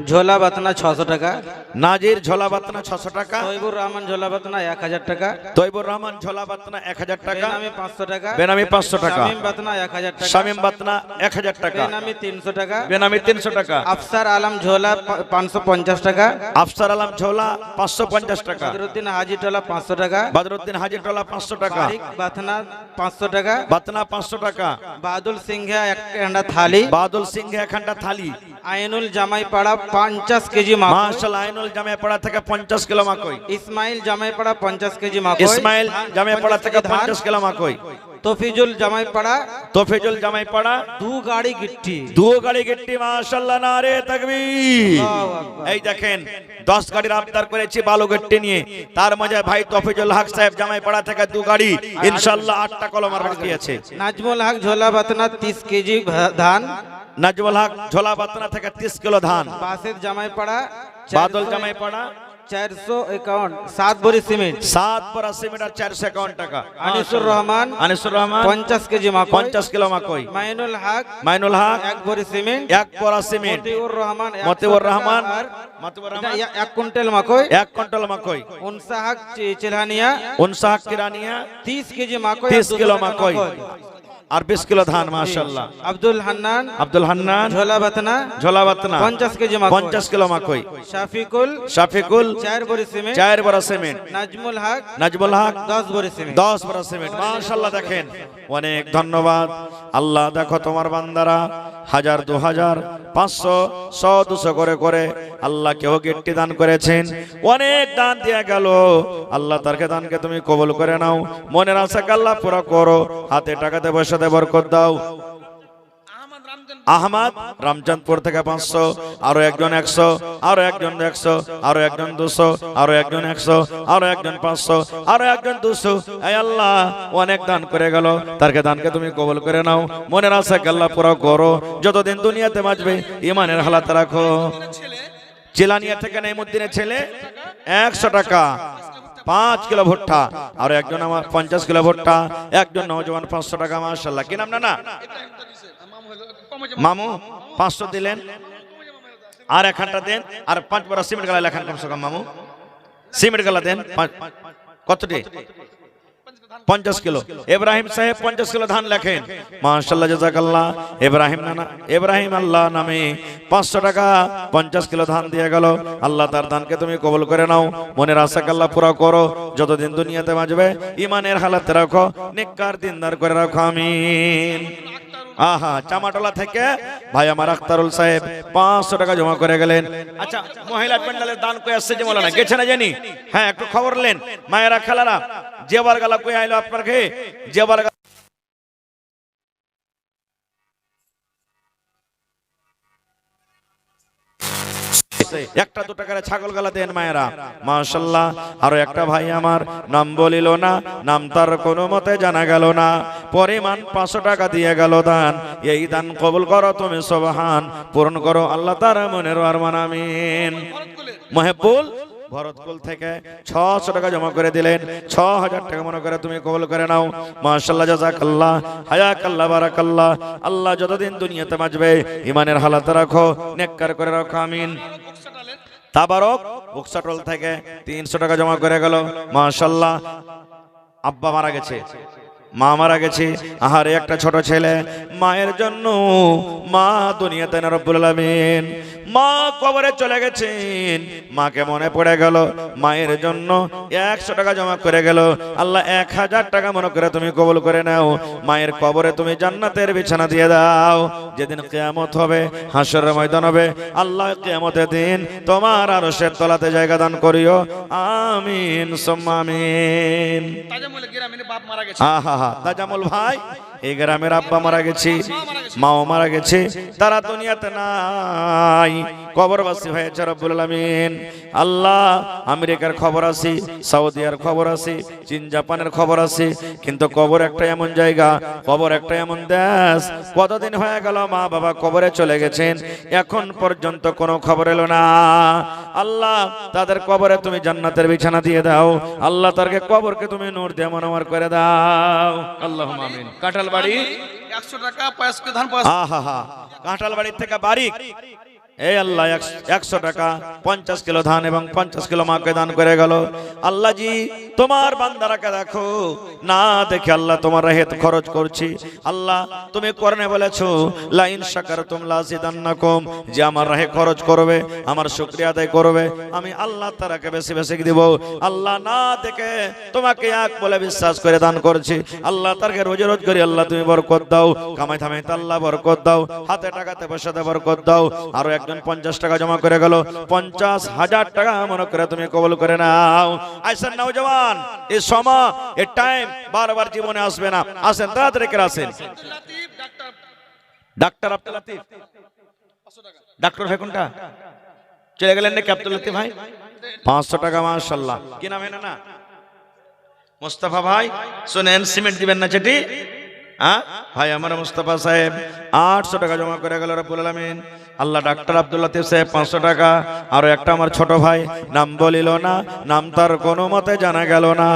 ঝোলা বাতনা 600 টাকা। নাজির ঝোলা বাতনা 600 টাকা। তৈবুর রহমান ঝোলা বাতনা 1000 টাকা। তৈবুর রহমান ঝোলা বাতনা 1000 টাকা। বেনামি 500 টাকা। বেনামি 500 টাকা। শামিম বাতনা 1000 টাকা। শামিম বাতনা 1000 টাকা। বেনামি 300 টাকা। বেনামি 300 টাকা। আফসার আলম ঝোলা 550 টাকা। আফসার আলম ঝোলা 550 টাকা। বদরুদ্দিন হাজি টোলা 500 টাকা। বদরুদ্দিন হাজি টোলা 500 টাকা। বারিক বাতনা 500 টাকা। বাতনা 500 টাকা। বাদুল সিংহা এক খান্ডা থালি। বাদুল সিংহ একখানটা থালি। আইনুল জামাইপাড়া 50 কেজি মাকই। মাশাআল্লাহ। আইনুল জামাইপাড়া থেকে 50 কিলো মাকই। ইসমাইল জামাইপাড়া 50 কেজি মাকই। ইসমাইল জামাইপাড়া থেকে 50 কিলো মাকই। তফিজুল জামাইপাড়া, তফিজুল জামাইপাড়া 2 গাড়ি গিট্টি। 2 গাড়ি গিট্টি। মাশাআল্লাহ, নারে তাকবীর। এই দেখেন 10 গাড়ির আবদার করেছি বালু গিট্টি নিয়ে, তার মাঝে ভাই তফিজুল হক সাহেব জামাইপাড়া থেকে 2 গাড়ি, ইনশাআল্লাহ 8টা কলম আর বাকি আছে। নাজমুল হক ঝোলা বাতনা 30 কেজি ধান। নাজমুল হক ঝোলা বাতনা থেকে 30 কিলো ধান। বাসের জামাইপাড়া, বাদল জামাইপাড়া 451 7 ভরি সিমেন্ট 7 বড়া সিমেন্ট আর 451 টাকা। আনিসুর রহমান 50 কেজি মাকই 50 কিলো মাকই। মাইনুল হক মাইনুল হক 1 ভরি সিমেন্ট 1 বড়া সিমেন্ট। মতিউর রহমান মতিউর রহমান 1 কুইন্টাল মাকই 1 কুইন্টাল মাকই। উনসা হক চিলহানিয়া উনসা হক কিরানিয়া 30 কেজি মাকই 30 কিলো মাকই আর 20 কিলো ধান। মাশাআল্লাহ। আব্দুল হান্নান ঝোলা বাতনা 50 কেজি মাকই 50 কিলো মাকই। শাফিকুল 4 ভরি সিমেন্ট 4 বড়া সিমেন্ট। নাজমুল হক 10 ভরি সিমেন্ট 10 বড়া সিমেন্ট। মাশাআল্লাহ। দেখেন অনেক ধন্যবাদ আল্লাহ। দেখো তোমার বান্দারা 1000 2000 500 100 200 করে করে আল্লাহ কেউ গিট্টি দান করেছেন। অনেক দান দিয়ে গেল আল্লাহ। তারকে দানকে তুমি কবুল করে নাও। মনের আশা আল্লাহ পুরো করো। হাতে টাকাতে পয়সাতে বরকত দাও। আহমদ রামচন্দ্রপুর থেকে 500, আরো একজন 100, আরো একজন 100, আরো একজন 200, আরো একজন 100, আরো একজন 500, আরো একজন 200। এই আল্লাহ অনেক দান করে গেল। তারকে দানকে তুমি কবুল করে নাও। মনের আশা আল্লাহ পুরো করো। যতদিন দুনিয়াতে বাঁচবে ইমানের হালাতে রাখো। চিলানিয়া থেকে নেইমুদ্দিনের ছেলে 100 টাকা 5 কিলো ভুট্টা। আর একজন আমার 50 কিলো ভুট্টা। একজন নওজওয়ান 500 টাকা। মাশাআল্লাহ। কি নাম না মামু 500 দিলেন। আর এখানটা দেন। আর 5 বড় সিমেন্ট গালা লেখান কমসে কম মামু। সিমেন্ট গালা দেন কতটি? 50 কিলো। ইব্রাহিম সাহেব 50 কিলো ধান লেখেন। মাশাআল্লাহ জাযাকাল্লাহ। ইব্রাহিম আল্লাহ নামে 500 টাকা 50 কিলো ধান দিয়ে গেল। আল্লাহ তার দানকে তুমি কবুল করে নাও। মনের আশা আল্লাহ পুরো করো। যতদিন দুনিয়াতে বাঁচবে ইমানের হালাতে রাখো। নেককার দিনদার করে রাখো। আমিন। আহা চামাটোলা থেকে ভাই আমার আখতারুল সাহেব 500 টাকা জমা করে গেলেন। আচ্ছা মহিলা প্যান্ডেলের দান কই আসছে যে মাওলানা গেছে না জানি? হ্যাঁ একটু খবর নেন। মায়েরা খালারা জেবার গালা কই আইলো আপনার ঘরে? জেবার 1-2 টাকার ছাগল গালা দেন মায়েরা। মাশাআল্লাহ। আরো একটা ভাই আমার নাম বলিল না, নাম তার কোনো মতে জানা গেল না, পরিমাণ 500 টাকা দিয়ে গেল দান। এই দান কবুল করো তুমি সুবহান। পূরণ করো আল্লাহ তার মনের আরমান। আমিন। মহেবুল ভরতকুল থেকে 600 টাকা জমা করে দিলেন। 6000 টাকা মনে করে তুমি কবুল করে নাও। মাশাআল্লাহ জাযাকাল্লাহ হায়াকাল্লাহ বারাকাল্লাহ। আল্লাহ যতদিন দুনিয়াতে বাঁচবে ইমানের হালাতে রাখো, নেককার করে রাখো। আমিন। তাবারক বুকসাটল থেকে 300 টাকা জমা করে গেল। মাশাআল্লাহ। আব্বা মারা গেছে, মা মারা গেছে। আহারে একটা ছোট ছেলে মায়ের জন্য। মা দুনিয়াতে না রব্বুল আলামিন। মা কবরে চলে গেছেন। মাকে মনে পড়ে গেল। মায়ের জন্য 100 টাকা জমা করে গেল। আল্লাহ 1000 টাকা মনে করে তুমি কবুল করে নাও। মায়ের কবরে তুমি জান্নাতের বিছানা দিয়ে দাও। যেদিন কিয়ামত হবে, হাসরের ময়দান হবে, আল্লাহ কিয়ামতের দিন তোমার আরশের তলাতে জায়গা দান করিও। আমিন সুম্মা আমিন। তাজামুল গ্রামের বাপ মারা গেছে। আহা তাজামুল ভাই এই গ্রামের আব্বা মারা গেছে, মাও মারা গেছে। তারা দুনিয়াতে নাই, কবরবাসী হয়েছে রব্বুল আলামিন। আল্লাহ আমেরিকার খবর আছে, সৌদিয়ার খবর আছে, চীন জাপানের খবর আছে, কিন্তু কবর একটা এমন জায়গা, কবর একটা এমন দেশ। কতদিন হয়ে গেল মা বাবা কবরে চলে গেছেন, এখন পর্যন্ত কোনো খবর এলো না। আল্লাহ তাদের কবরে তুমি জান্নাতের বিছানা দিয়ে দাও। আল্লাহ তারকে কবরকে তুমি নূর দিয়ে মনোয়ার করে দাও। আল্লাহুম্মা আমিন। কাঁঠাল বাড়ি 100 টাকা 50 কিলো ধান। আহা কাঁঠাল বাড়ির থেকে বাড়ি এই আল্লাহ 100 টাকা 50 কিলো ধান এবং 50 কিলো মাকে দান করে গেল। আল্লাহ জি তোমার বান্দারাকে দেখো না, দেখে আল্লাহ তোমার রাহে খরচ করছি। আল্লাহ তুমি কোরআনে বলেছো লা ইন শাকারতুম লাযিদান্নাকুম, যে আমার রাহে খরচ করবে, আমার শুকরিয়া আদায় করবে, আমি আল্লাহ তারাকে বেশি বেশি দিব। আল্লাহ না দেখে তোমাকে এক বলে বিশ্বাস করে দান করছি। আল্লাহ তারকে রোজে রোজ করি আল্লাহ তুমি বরকত দাও, কামাই থামাইতে আল্লাহ বরকত দাও, হাতে টাকাতে পয়সাতে বরকত দাও। আরো একজন 50 টাকা জমা করে গেল, 50,000 টাকা মনে করে তুমি কবুল করে নাও। আইসেন নওজওয়ান, এই সময় এই টাইম বারবার জীবনে আসবে না। আসেন তাড়াতাড়ি করে আসেন। ডাক্তার আব্দুল লতিফ, ডাক্তার ভাই কোনটা চলে গেলেন নাকি? আব্দুল লতিফ ভাই 500 টাকা। মাশাআল্লাহ। কি নাম? না মোস্তফা ভাই শুনেন, সিমেন্ট দিবেন না চেটি? হ্যাঁ ভাই আমার মুস্তাফা সাহেব 800 টাকা জমা করে গেল রব্বুল আলামিন। আল্লাহ ডাক্তার আব্দুল লতিফ সাহেব 500 টাকা। আরো একটা আমার ছোট ভাই নাম বলিল না, নাম তার কোনো মতে জানা গেল না,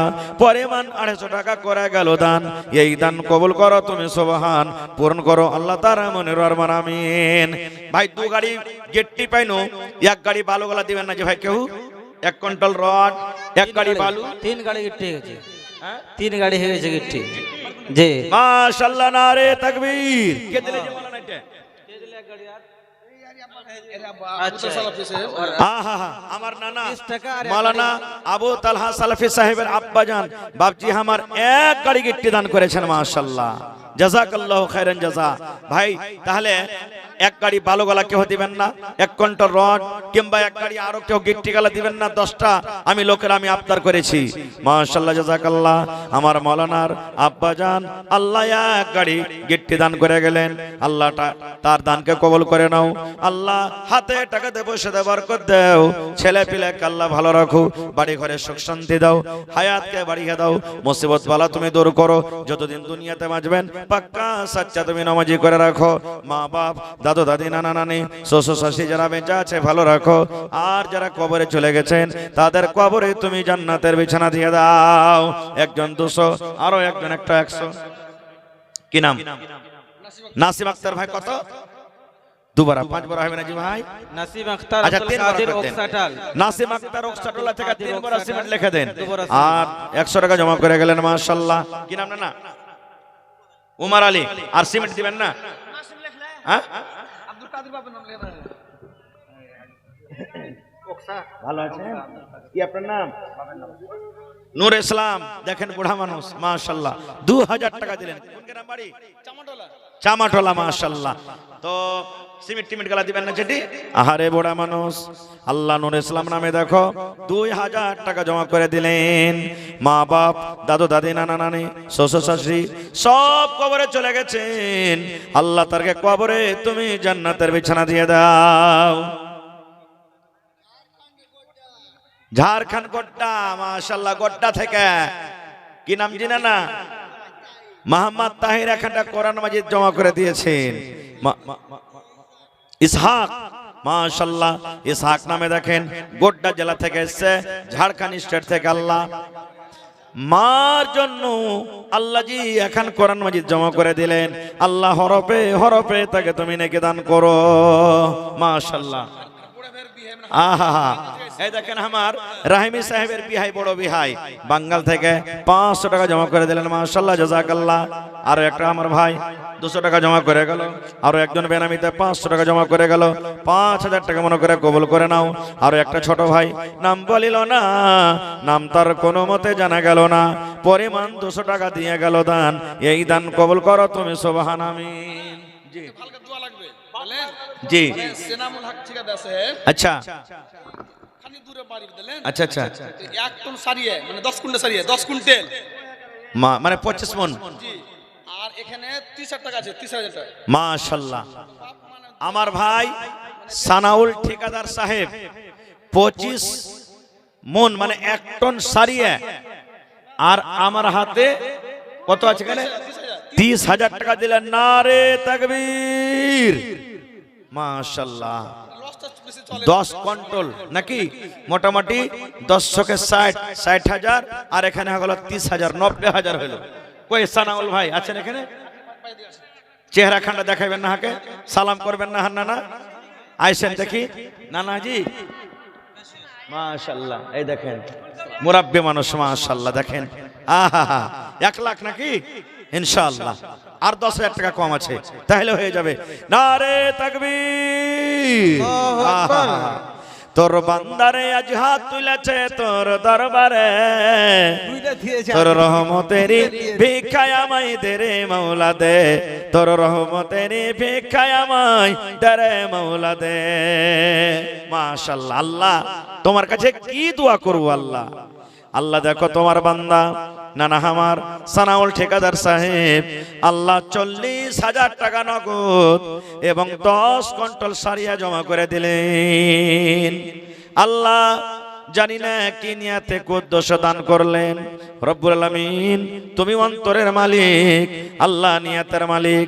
পরিমাণ 250 টাকা করে গেল দান। এই দান কবুল করো তুমি সুবহান, পূরণ করো আল্লাহ তার মনের আরমান আমিন। ভাই 2 গাড়ি গেটটি পাইনো, 1 গাড়ি বালু গলা দিবেন না যে ভাই কেউ? 1 কুইন্টাল রড, 1 গাড়ি বালু, 3 গাড়ি গিট্টি হয়ে গেছে। 3 গাড়ি হয়ে গেছে গিট্টি। জি মাশাআল্লাহ, নারে তাকবীর। কে দিলে যে মাওলানা এটা? আমার নানা মাওলানা আবু তালহা সালাফি সাহেবের আব্বাজান বাপজি আমার 1 গাড়ি গিট্টি দান করেছেন, মাশাআল্লাহ, জাযাকাল্লাহু খাইরান জাযা। ভাই তাহলে 1 গাড়ি বালু গলা কেউ দিবেন না, 1 কুইন্টাল রড কিংবা 1 গাড়ি আরো কেউ গিট্টি গলা দিবেন না? 10টা আমি লোকের আমি আবদার করেছি, মাশাআল্লাহ জাযাকাল্লাহ। আমার মাওলানার আব্বাজান আল্লাহ 1 গাড়ি গিট্টি দান করে গেলেন, আল্লাহ তার দানকে কবুল করে নাও। আল্লাহ হাতে টাকা দেবো সেটা বরকত দাও, ছেলে পিলেকে আল্লাহ ভালো রাখো, বাড়ি ঘরে সুখ শান্তি দাও, হায়াতকে বাড়িয়ে দাও, মুসিবত বালা তুমি দূর করো। যতদিন দুনিয়াতে বাঁচবেন পাক্কা সাচ্চা তুমি নামাজি করে রাখো। মা বাপ দাদু দাদি নানা নানি শ্বশুর শাশুড়ি যারা বেঁচে আছে ভালো রাখো, আর যারা কবরে চলে গেছেন তাদের কবরে তুমি জান্নাতের বিছানা দিয়ে দাও। 1জন 200, আরো 1জন একটা 100। কি নাম? নাসিম আক্তার ভাই। কত? 2 বার 5 বার হবে না জি ভাই? নাসিম আক্তার আচ্ছা, আব্দুল 3 বার কাদের করতেন। ওকসাটাল। নাসিম আক্তার ওকসাটাল থেকে 3 বার সিমেন্ট লিখে দেন আর 100 টাকা জমা করে গেলেন, মাশাআল্লাহ। কি নাম না? উমার আলী। আর সিমেন্ট দিবেন না? হ্যাঁ আব্দুল কাদের বাবার নাম লেখা আছে। ভালো আছেন? কি আপনার নাম? নূর ইসলাম। দেখেন বুড়া মানুষ, মাশাআল্লাহ, 2000 টাকা দিলেন। কোন গ্রাম বাড়ি? চামাটোলা। চামাটোলা, মাশাআল্লাহ। তো সিমেন্ট টিমেন্ট গালা দিবেন না যেটি? আহারে বুড়া মানুষ, আল্লাহ নূর ইসলাম নামে দেখো 2000 টাকা জমা করে দিলেন। মা বাপ দাদু দাদি নানা নানি শ্বশুর শাশুড়ি সব কবরে চলে গেছেন, আল্লাহ তারকে কবরে তুমি জান্নাতের বিছানা দিয়ে দাও। ঝাড়খণ্ড গোড্ডা, মাশাআল্লাহ, গোড্ডা থেকে। কি নাম জানেন না? মোহাম্মদ তাহির এখানটা কোরআন মাজিদ জমা করে দিয়েছেন। ইসহাক, মাশাআল্লাহ, ইসহাক নামে দেখেন গোড্ডা জেলা থেকে এসেছে, ঝাড়খণ্ড স্টেট থেকে। আল্লাহ মার জন্য আল্লাহ জি এখন কোরআন মাজিদ জমা করে দিলেন, আল্লাহ হরফে হরফে তাকে তুমি নেকি দান করো, মাশাআল্লাহ। আহা, এই দেখেন আমার রাহিমি সাহেবের বিহাই, বড় বিহাই, বাঙ্গাল থেকে 500 টাকা জমা করে দিলেন, মাশাআল্লাহ জাযাকাল্লাহ। আরো একটা আমার ভাই 200 টাকা জমা করে গেল। আরো 1জন বেনামিতে 500 টাকা জমা করে গেল। 5000 টাকা মনে করে কবুল করে নাও। আরো একটা ছোট ভাই নাম বলিল না, নাম তার কোনো মতে জানা গেল না, পরিমাণ 200 টাকা দিয়ে গেল দান। এই দান কবুল করো তুমি সুবহান আমিন। জি হালকা দোয়া লাগবে বলেন। জি সেনামুল হক ঠিকাদার আছে। আচ্ছা খানি দূরে বাড়ি দিলেন। আচ্ছা আচ্ছা। 1 টন সারিয়ে মানে 10 কুইন্টাল সারিয়ে 10 কুইন্টাল মানে 25 মণ। জি। আর এখানে 30,000 টাকা আছে, 30,000 টাকা। মাশাআল্লাহ। আমার ভাই সানাউল ঠিকাদার সাহেব 25 মণ মানে 1 টন সারিয়ে, আর আমার হাতে কত আছে এখানে? 30,000 টাকা দিলেন, নারে তাকবীর, মাশাআল্লাহ। 10 কুইন্টাল নাকি মোটামুটি 10 60,000, আর এখানে হলো 30,000, 90,000 হলো। কই সানাউল ভাই আছেন এখানে? চেহারা খান্ডা দেখাইবেন না, হাকে সালাম করবেন না, হান্না না আইসেন দেখি নানাজি, মাশাআল্লাহ। এই দেখেন মুরাব্বি মানুষ, মাশাআল্লাহ। দেখেন আহা, 1 লাখ নাকি? ইনশাআল্লাহ আর 10,000 টাকা কম আছে, তাহলে হয়ে যাবে। নারে তাকবীর। তোর বান্দারে আজ হাত তুলেছে তোর দরবারে, তোর রহমতেরই ভিক্ষায় আমায় দে রে মাওলা দে, তোর রহমতেরই ভিক্ষায় আমায় দে রে মাওলা দে। মাশাআল্লাহ। আল্লাহ তোমার কাছে কি দোয়া করব? আল্লাহ আল্লাহ দেখো তোমার বান্দা নানা আমার সানাউল ঠিকাদার সাহেব আল্লাহ 40,000 টাকা নগদ এবং 10 কুইন্টাল সারিয়া জমা করে দিলেন। আল্লাহ জানি না কি নিয়াতে উদ্দেশ্য দান করলেন। রব্বুল আলামিন তুমি অন্তরের মালিক, আল্লাহ নিয়াতের মালিক।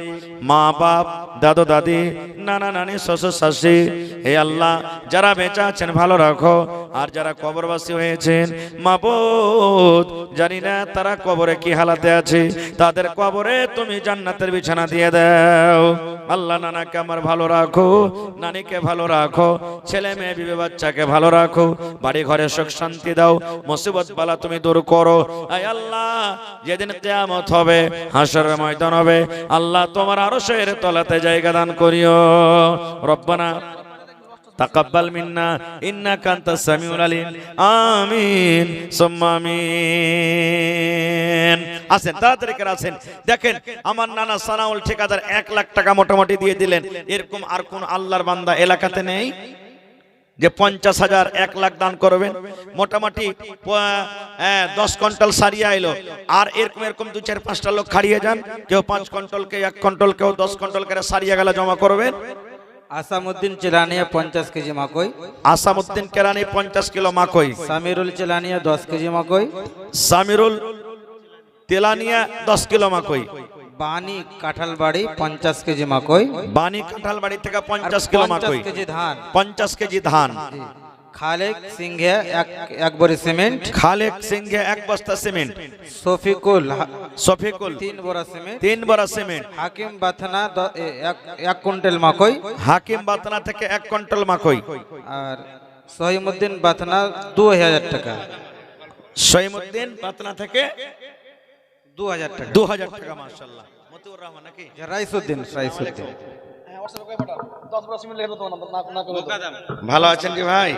মা বাপ, দাদু দাদি, নানা নানি, শ্বশুর শাশুড়ি, হে আল্লাহ যারা বেঁচে আছেন ভালো রাখো, আর যারা কবরবাসী হয়েছেন মাবুদ জানি না তারা কবরে কি হালাতে আছে, তাদের কবরে তুমি জান্নাতের বিছানা দিয়ে দাও। আল্লাহ নানাকে আমার ভালো রাখো, নানিকে ভালো রাখো, ছেলে মেয়ে বিবি বাচ্চাকে ভালো রাখো, বাড়ি ঘরে সুখ শান্তি দাও, মুসিবত বালা তুমি দূর করো। আয় আল্লাহ যেদিন কিয়ামত হবে, হাসরের ময়দান হবে, আল্লাহ তোমার আরশের তলাতে জায়গা দান করিও। রব্বানা তাকাব্বাল মিন্না ইন্নাকা আনতাস সামিউল আলিম। আমিন সুম্মা আমিন। আসেন তাড়াতাড়ি করে আসেন। দেখেন আমার নানা সানাউল ঠিকাদার 1 লাখ টাকা মোটামুটি দিয়ে দিলেন। এরকম আর কোন আল্লাহর বান্দা এলাকাতে নেই যে 50,000 1 লাখ দান করবেন। মোটামুটি 10 কুইন্টাল সারিয়া এলো, আর এরকম 2 4 5টা লোক খাড়িয়ে যান, কেউ 5 কুইন্টাল, কেউ 1 কুইন্টাল, কেউ 10 কুইন্টাল করে সারিয়া গেলে জমা করবেন। আসামউদ্দিন চেলানিয়া 50 কেজি মাকই, আসামউদ্দিন কেরানি 50 কিলো মাকই, সামিরুল চেলানিয়া 10 কেজি মাকই, সামিরুল তেলানিয়া 10 কিলো মাকই, বানি কাঁঠালবাড়ি 50 কেজি মাকই, বানি কাঁঠালবাড়ি থেকে 50 কিলো মাকই, 50 কেজি ধান, 50 কেজি ধান, খালেক সিংহে এক বড়ি সিমেন্ট, খালেক সিংহে 1 বস্তা সিমেন্ট, শফিকুল শফিকুল 3 বড়া সিমেন্ট, 3 বড়া সিমেন্ট, হাকিম বাথনা 1 কুইন্টাল মাকই, হাকিম বাতনা থেকে 1 কুইন্টাল মাকই, আর সহিমউদ্দিন বাথনা 2000 টাকা, সহিমউদ্দিন বাতনা থেকে 2000 টাকা, 2000 টাকা। মাশাআল্লাহ। মতিউর রহমান নাকি রাইসউদ্দিন হ্যাঁ হোয়াটসঅ্যাপে কই পাঠান 10 বড় সিমেন্ট লিখে দাও না করে দাও। ভালো আছেন কি ভাই?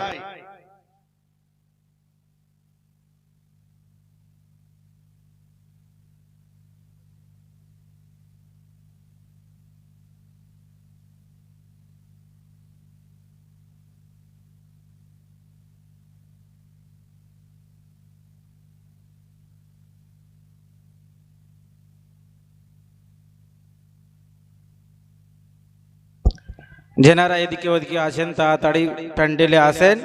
যেনারা এদিকে ওদিকে আছেন তাড়াতাড়ি প্যান্ডেলে আসেন।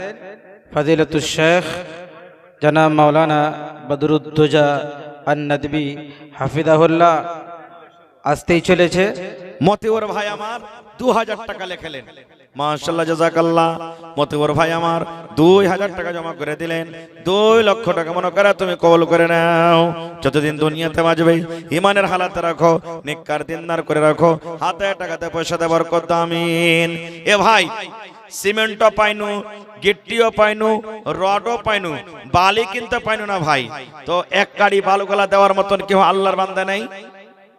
ফজিলতুল শেখ জনাব মাওলানা বদরুদ্দোজা আন-নদভী হাফিজাহুল্লাহ আসতেই চলেছে। মতিউর ভাই আমার 2000 টাকা লেখলেন। মাশাআল্লাহ জাযাকাল্লাহ। মতিউর ভাই আমার 2000 টাকা জমা করে দিলেন। 2 লক্ষ টাকা মনে করে তুমি কবুল করে নাও। যতদিন দুনিয়াতে বাঁচবে ঈমানের হালাতে রাখো, নেককার দিনদার করে রাখো, হাতে টাকাতে পয়সাতে বরকত দাও। আমিন। এ ভাই সিমেন্টও পাইনু, গিট্টিও পাইনু, রডও পাইনু, বালি কিনতে পাইনু না ভাই। তো এক কাড়ি বালুগুলা দেওয়ার মতন কেউ আল্লাহর বান্দা নাই?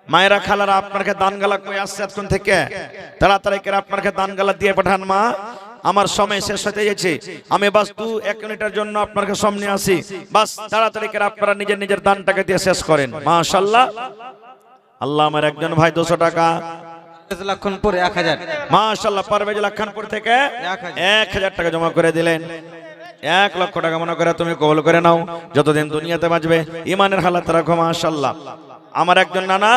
মায়েরা খালারা আপনাকে দানগালা কই আসছে এতক্ষণ থেকে, তাড়াতাড়ি করে আপনাকে দানগালা দিয়ে পাঠান। মা আমার সময় শেষ হতে যাচ্ছে, আমি বাস 1 মিনিটের জন্য আপনাকে সামনে আসি, বাস তাড়াতাড়ি করে আপনারা নিজের নিজের দানটাকে দিয়ে শেষ করেন। মাশাআল্লাহ। আল্লাহ আমার একজন ভাই 200 টাকা, লক্ষণপুর 1000, মাশাআল্লাহ পারভেজ লক্ষণপুর থেকে 1000 টাকা জমা করে দিলেন। 1 লক্ষ টাকা মনে করে তুমি কবুল করে নাও। যতদিন দুনিয়াতে বাঁচবে ঈমানের হালাতে রাখো। মাশাআল্লাহ। আমার একজন নানা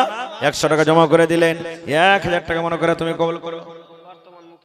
100 টাকা জমা করে দিলেন। 1000 টাকা মনে করে তুমি কবুল করো।